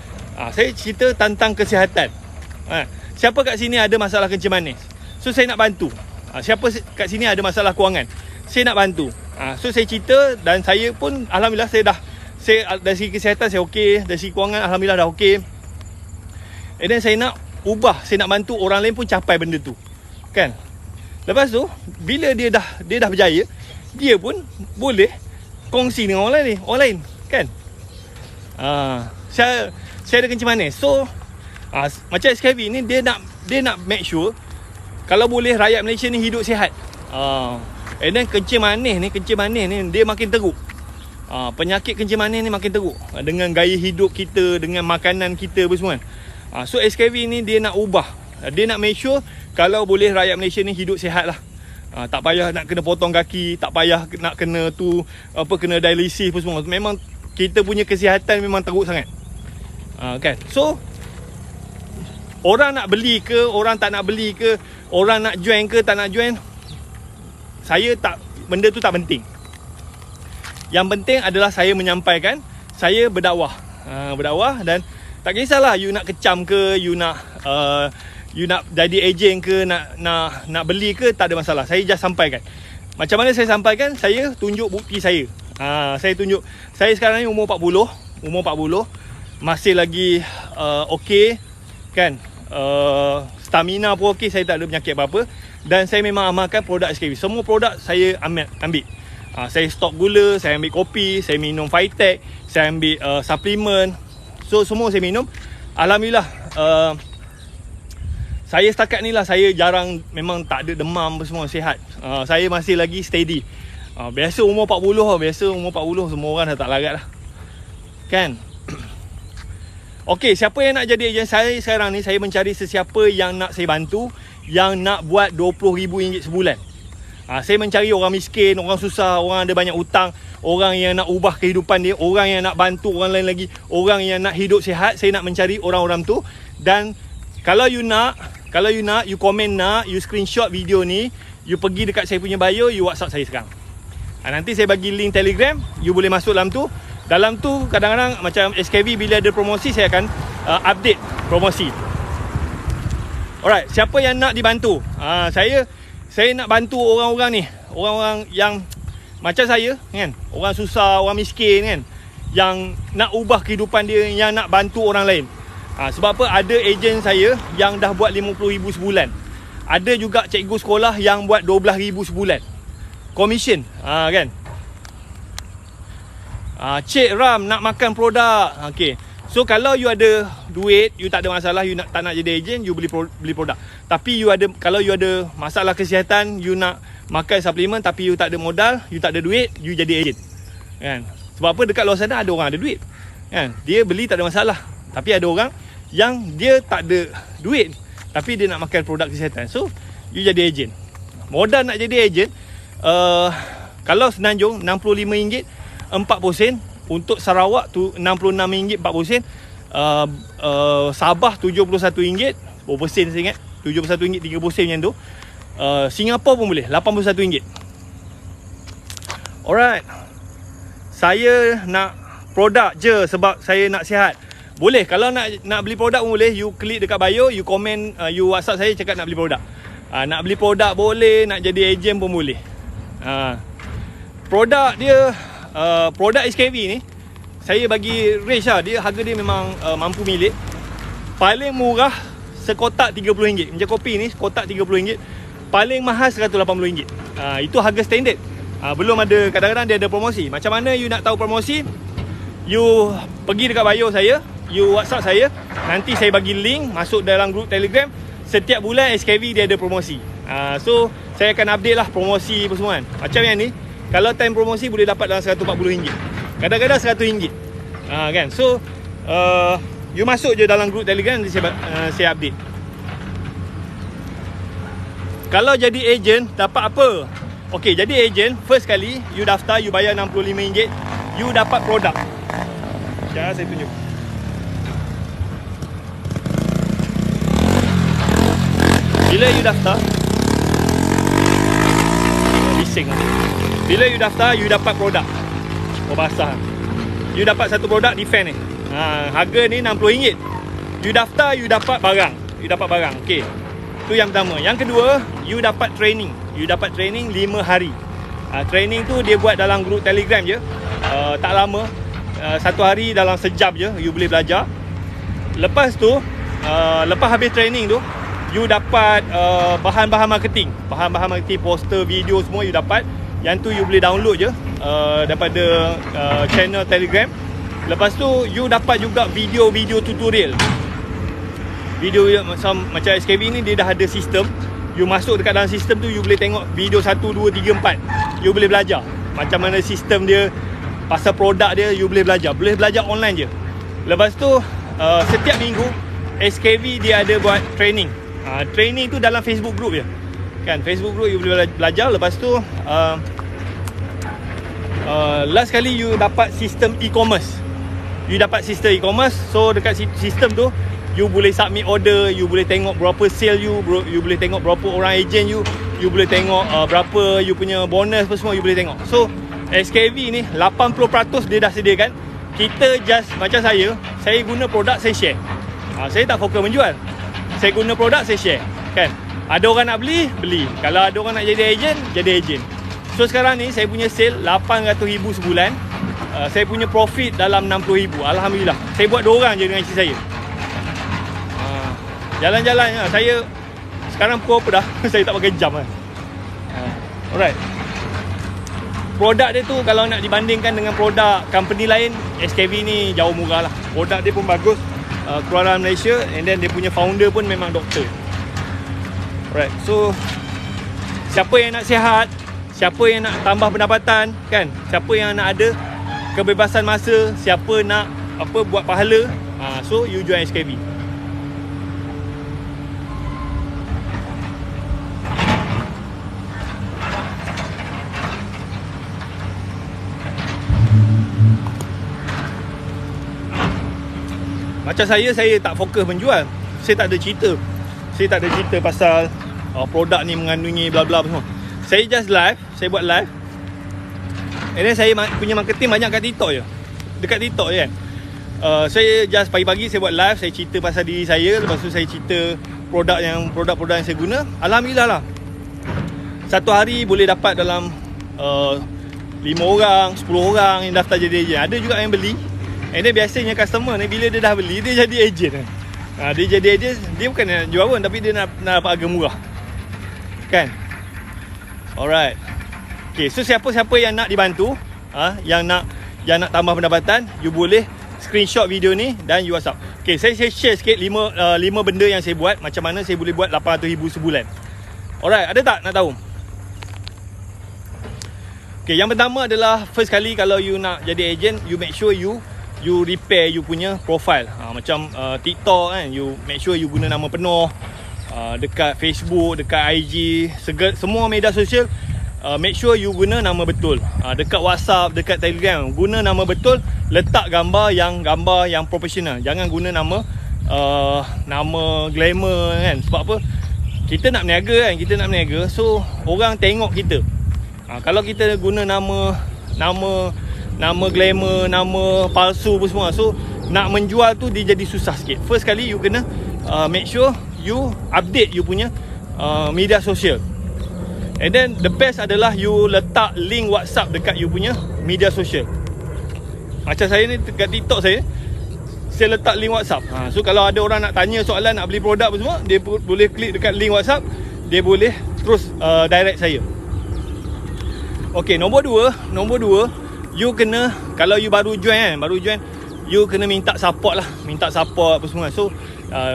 saya cerita tentang kesihatan. Siapa kat sini ada masalah kencing manis? So saya nak bantu. Siapa kat sini ada masalah kewangan? Saya nak bantu. So saya cerita, dan saya pun alhamdulillah dari segi kesihatan saya okey, dari segi kewangan alhamdulillah dah okey. And then saya nak ubah, saya nak bantu orang lain pun capai benda tu. Kan? Lepas tu bila dia dah berjaya, dia pun boleh kongsi dengan orang lain, kan? Saya ada kencing manis. So macam SKV ni dia nak make sure kalau boleh rakyat Malaysia ni hidup sihat. And then kencing manis ni dia makin teruk. Penyakit kencing manis ni makin teruk dengan gaya hidup kita, dengan makanan kita apa semua kan. So SKV ni dia nak ubah. Dia nak make sure kalau boleh rakyat Malaysia ni hidup sihat lah. Tak payah nak kena potong kaki, tak payah nak kena kena dialisis apa semua. Memang kita punya kesihatan memang teruk sangat. Kan? So orang nak beli ke, orang tak nak beli ke, orang nak join ke tak nak join, benda tu tak penting. Yang penting adalah saya menyampaikan, saya berdakwah. Berdakwah, dan tak kisahlah you nak kecam ke, you nak jadi ejen ke, nak beli ke, tak ada masalah. Saya just sampaikan. Macam mana saya sampaikan? Saya tunjuk bukti saya. Saya tunjuk. Saya sekarang ni umur 40, masih lagi okey, kan? Stamina pun okey, saya tak ada penyakit apa-apa, dan saya memang amalkan produk SKV. Semua produk saya ambil. Saya stok gula, saya ambil kopi, saya minum Vitec, saya ambil suplemen. So semua saya minum. Alhamdulillah. Saya setakat ni lah, saya jarang, memang tak ada demam apa semua, sihat. Saya masih lagi steady. Biasa umur 40 lah, semua orang dah tak larat lah, kan? Okey, siapa yang nak jadi ejen saya sekarang ni? Saya mencari sesiapa yang nak saya bantu, yang nak buat RM20,000 sebulan. Saya mencari orang miskin, orang susah, orang ada banyak hutang, orang yang nak ubah kehidupan dia, orang yang nak bantu orang lain lagi, orang yang nak hidup sihat. Saya nak mencari orang-orang tu. Dan kalau you nak, you komen nak, you screenshot video ni, you pergi dekat saya punya bio, you WhatsApp saya sekarang. Nanti saya bagi link Telegram, you boleh masuk dalam tu. Dalam tu kadang-kadang macam SKV bila ada promosi, saya akan update promosi. Alright, siapa yang nak dibantu? Saya nak bantu orang-orang ni, orang-orang yang macam saya kan, orang susah, orang miskin kan, yang nak ubah kehidupan dia, yang nak bantu orang lain. Sebab apa? Ada ejen saya yang dah buat RM50,000 sebulan. Ada juga cikgu sekolah yang buat RM12,000 sebulan. Commission, kan? Cik Ram nak makan produk. Okay. So kalau you ada duit, you tak ada masalah, you tak nak jadi ejen, you beli produk. Tapi kalau you ada masalah kesihatan, you nak makan suplemen tapi you tak ada modal, you tak ada duit, you jadi ejen. Kan? Sebab apa? Dekat luar sana ada orang ada duit. Kan? Dia beli tak ada masalah. Tapi ada orang yang dia tak ada duit tapi dia nak makan produk kesihatan. So you jadi ejen. Modal nak jadi ejen, kalau Semenanjung RM65 40 sen, untuk Sarawak tu RM66 40 sen, Sabah RM71 berapa sen saya ingat, RM71 30 sen macam tu. Singapura pun boleh RM81. Alright, saya nak produk je sebab saya nak sihat. Boleh, kalau nak beli produk pun boleh. You klik dekat bio, you komen, you WhatsApp saya cakap nak beli produk. Nak beli produk boleh, nak jadi ejen pun boleh. Produk dia, produk SKV ni saya bagi range lah. Harga dia memang mampu milik. Paling murah sekotak RM30. Macam kopi ni sekotak RM30. Paling mahal RM180. Itu harga standard. Belum ada, kadang-kadang dia ada promosi. Macam mana you nak tahu promosi? You pergi dekat bio saya, you WhatsApp saya, nanti saya bagi link masuk dalam grup Telegram. Setiap bulan SKV dia ada promosi. So saya akan update lah promosi apa semua kan. Macam yang ni, kalau time promosi boleh dapat dalam RM140. Kadang-kadang RM100. Kan. So you masuk je dalam grup Telegram, nanti saya update. Kalau jadi ejen dapat apa? Okey, jadi ejen first kali you daftar, you bayar RM65, you dapat produk. Sekejap saya tunjuk. Bila you daftar, bising. Bila you daftar, you dapat produk. basah. You dapat satu produk Defend ni. Harga ni RM60. You daftar, you dapat barang. Okey. Tu yang pertama. Yang kedua, you dapat training. You dapat training 5 hari. Training tu dia buat dalam grup Telegram je. Tak lama. 1 hari dalam sejam je you boleh belajar. Lepas tu, lepas habis training tu, you dapat bahan-bahan marketing. Bahan-bahan marketing, poster, video semua you dapat. Yang tu you boleh download je daripada channel Telegram. Lepas tu you dapat juga video-video tutorial. Video macam SKV ni dia dah ada sistem. You masuk dekat dalam sistem tu, you boleh tengok video 1, 2, 3, 4. You boleh belajar macam mana sistem dia, pasal produk dia, you boleh belajar. Boleh belajar online je. Lepas tu setiap minggu SKV dia ada buat training. Training tu dalam Facebook group je. Kan, Facebook group you boleh belajar. Lepas tu last kali you dapat sistem e-commerce. So dekat sistem tu you boleh submit order, you boleh tengok berapa sale you boleh tengok berapa orang agent you boleh tengok berapa you punya bonus apa semua you boleh tengok. So SKV ni 80% dia dah sediakan. Kita just macam saya guna produk, saya share. Saya tak fokus menjual. Saya guna produk, saya share. Kan? Ada orang nak beli, beli. Kalau ada orang nak jadi agent, jadi agent. So sekarang ni saya punya sale RM800,000 sebulan. Saya punya profit dalam RM60,000. Alhamdulillah. Saya buat 2 orang je dengan isteri saya. Jalan-jalan ya. Saya sekarang pukul apa dah? Saya tak pakai jam kan. Alright. Produk dia tu kalau nak dibandingkan dengan produk company lain, SKV ni jauh murah lah. Produk dia pun bagus, keluaran Malaysia, and then dia punya founder pun memang doktor. Alright. So siapa yang nak sihat, siapa yang nak tambah pendapatan kan, siapa yang nak ada kebebasan masa, siapa nak buat pahala, so you join SKV. Macam saya tak fokus menjual. Saya tak ada cerita. Pasal produk ni mengandungi bla bla semua. Saya just live, saya buat live. And then saya punya marketing banyak kat TikTok je. Dekat TikTok je kan. Saya just pagi-pagi saya buat live, saya cerita pasal diri saya, lepas tu saya cerita produk-produk yang saya guna. Alhamdulillah lah. Satu hari boleh dapat dalam 5 orang, 10 orang yang daftar jadi ejen. Ada juga yang beli. And then biasanya customer ni bila dia dah beli, dia jadi ejen kan. Dia jadi ejen, dia bukan nak jual pun, tapi dia nak dapat harga murah. Kan? Alright. Okay, so siapa-siapa yang nak dibantu, yang nak tambah pendapatan, you boleh screenshot video ni dan you WhatsApp. Okay, saya share sikit 5 benda yang saya buat, macam mana saya boleh buat RM800,000 sebulan. Alright, ada tak nak tahu? Okay, yang pertama adalah first kali kalau you nak jadi agent, you make sure you repair you punya profile. Macam TikTok kan, you make sure you guna nama penuh. Dekat Facebook, dekat IG, semua media sosial, make sure you guna nama betul. Dekat WhatsApp, dekat Telegram, guna nama betul. Letak gambar yang profesional. Jangan guna nama glamour kan. Sebab apa? Kita nak berniaga kan, so orang tengok kita. Kalau kita guna nama glamour, nama palsu pun semua, so nak menjual tu dia jadi susah sikit. First kali you kena make sure you update you punya media sosial. And then the best adalah you letak link WhatsApp dekat you punya media sosial. Macam saya ni dekat TikTok saya letak link WhatsApp. So kalau ada orang nak tanya soalan, nak beli produk apa semua, dia boleh klik dekat link WhatsApp, dia boleh terus direct saya. Okay, nombor dua, you kena, kalau you baru join, you kena minta support apa semua. So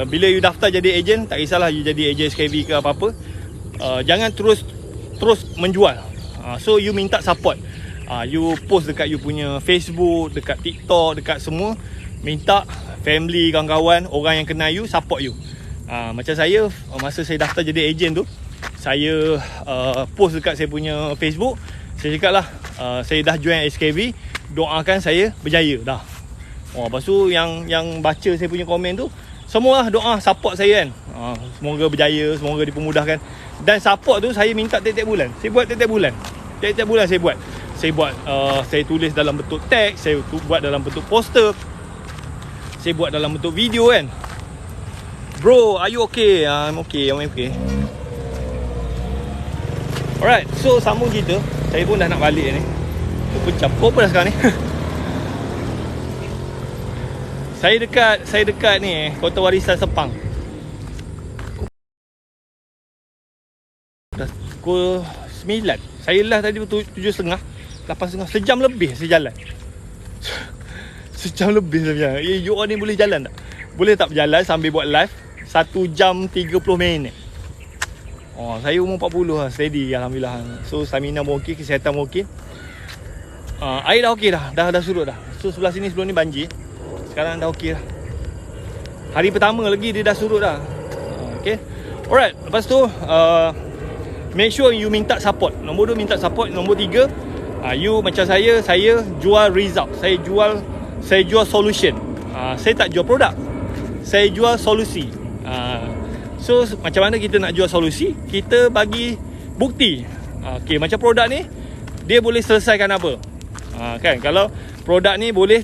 bila you daftar jadi ejen, tak kisahlah you jadi ejen SKV ke apa-apa, jangan terus menjual. So you minta support. You post dekat you punya Facebook, dekat TikTok, dekat semua, minta family, kawan-kawan, orang yang kenal you support you. Macam saya, masa saya daftar jadi ejen tu, saya post dekat saya punya Facebook. Saya cakap lah, saya dah join SKV, doakan saya berjaya dah. Lepas tu yang baca saya punya komen tu, semua doa support saya kan. Semoga berjaya, semoga dipermudahkan. Dan support tu saya minta tiap-tiap bulan. Saya buat tiap-tiap bulan. Tiap-tiap bulan saya buat. Saya buat, saya tulis dalam bentuk teks, saya buat dalam bentuk poster, saya buat dalam bentuk video kan. Bro, are you okay? I'm okay. Alright, so sambung cerita. Saya pun dah nak balik ni. Pukul apa dah sekarang ni? Saya dekat ni, Kota Warisan Sepang. Dah pukul 9. Saya lah tadi 7.30, 8.30. Sejam lebih saya jalan. Sejam lebih saya berjalan. You orang ni boleh jalan tak? Boleh tak berjalan sambil buat live 1 jam 30 minit? Saya umur 40 lah, steady alhamdulillah. So stamina pun okey, kesihatan pun okey. Air dah okey dah surut dah. So sebelah sini sebelum ni banjir. Sekarang dah okey dah. Hari pertama lagi dia dah surut dah. Okay. Alright, lepas tu make sure you minta support. Nombor 2 minta support. Nombor 3, you macam saya jual result. Saya jual solution. Saya tak jual produk, saya jual solusi. So macam mana kita nak jual solusi? Kita bagi bukti. Okay, macam produk ni dia boleh selesaikan apa? Kan, kalau produk ni boleh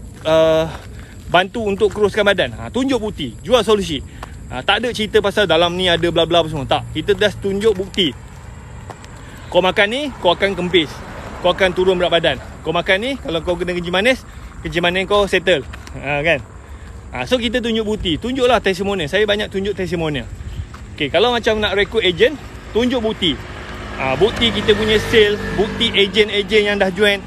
bantu untuk kuruskan badan, tunjuk bukti, jual solusi. Tak ada cerita pasal dalam ni ada bla bla semua. Tak, kita dah tunjuk bukti. Kau makan ni, kau akan kempis, kau akan turun berat badan. Kau makan ni, kalau kau kena kencing manis kau settle. Kan? So kita tunjuk bukti. Tunjuklah testimonial. Saya banyak tunjuk testimonial. Okay, kalau macam nak rekrut ejen, tunjuk bukti. Bukti kita punya sale, bukti ejen-ejen yang dah join,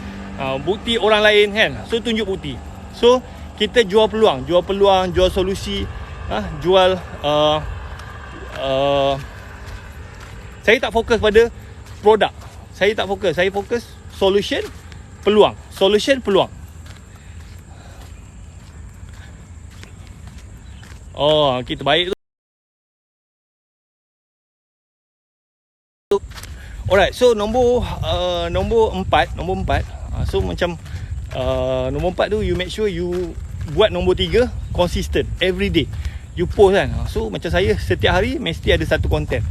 bukti orang lain kan. So tunjuk bukti. So kita jual peluang, jual solusi, jual saya tak fokus pada produk. Saya tak fokus. Saya fokus solution, peluang. Solution, peluang. Kita baik tu. Alright, so nombor 4. So macam nombor 4 tu, you make sure you buat nombor 3 consistent every day. You post kan. So macam saya setiap hari mesti ada satu content,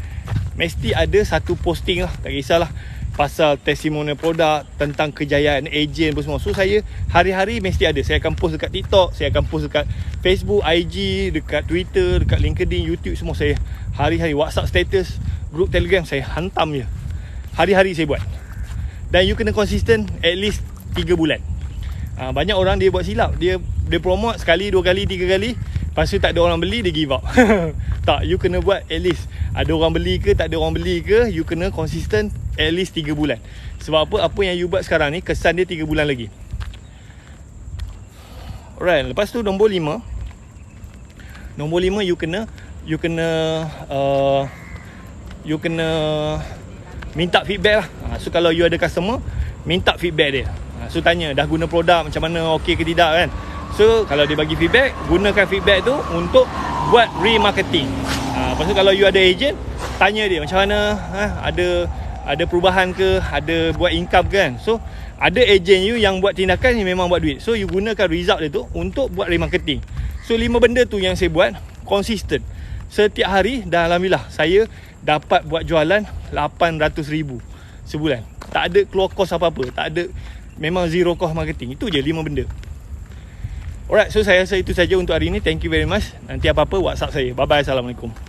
mesti ada satu posting lah. Tak kisahlah pasal testimonial produk, tentang kejayaan ejen apa semua. So saya hari-hari mesti ada. Saya akan post dekat TikTok, saya akan post dekat Facebook, IG, dekat Twitter, dekat LinkedIn, YouTube, semua saya hari-hari. WhatsApp status, grup Telegram, saya hantam je. Hari-hari saya buat. Dan you kena konsisten at least 3 bulan. Banyak orang dia buat silap. Dia promote sekali, 2 kali, 3 kali, lepas tu tak ada orang beli, dia give up. Tak, you kena buat at least. Ada orang beli ke, tak ada orang beli ke, you kena konsisten at least 3 bulan. Sebab apa yang you buat sekarang ni, kesan dia 3 bulan lagi. Alright, lepas tu nombor 5. Nombor 5, you kena minta feedback lah. So kalau you ada customer, minta feedback dia. So tanya, dah guna produk macam mana, okey ke tidak kan. So kalau dia bagi feedback, gunakan feedback tu untuk buat remarketing. Lepas tu kalau you ada agent, tanya dia macam mana, ada perubahan ke, ada buat income ke kan. So ada agent you yang buat tindakan yang memang buat duit. So you gunakan result dia tu untuk buat remarketing. So 5 benda tu yang saya buat konsisten. Setiap hari dan alhamdulillah saya dapat buat jualan 800,000 sebulan. Tak ada keluar kos apa-apa, tak ada, memang zero cost marketing. Itu je 5 benda. Alright, so saya rasa itu saja untuk hari ini. Thank you very much. Nanti apa-apa WhatsApp saya. Bye bye. Assalamualaikum.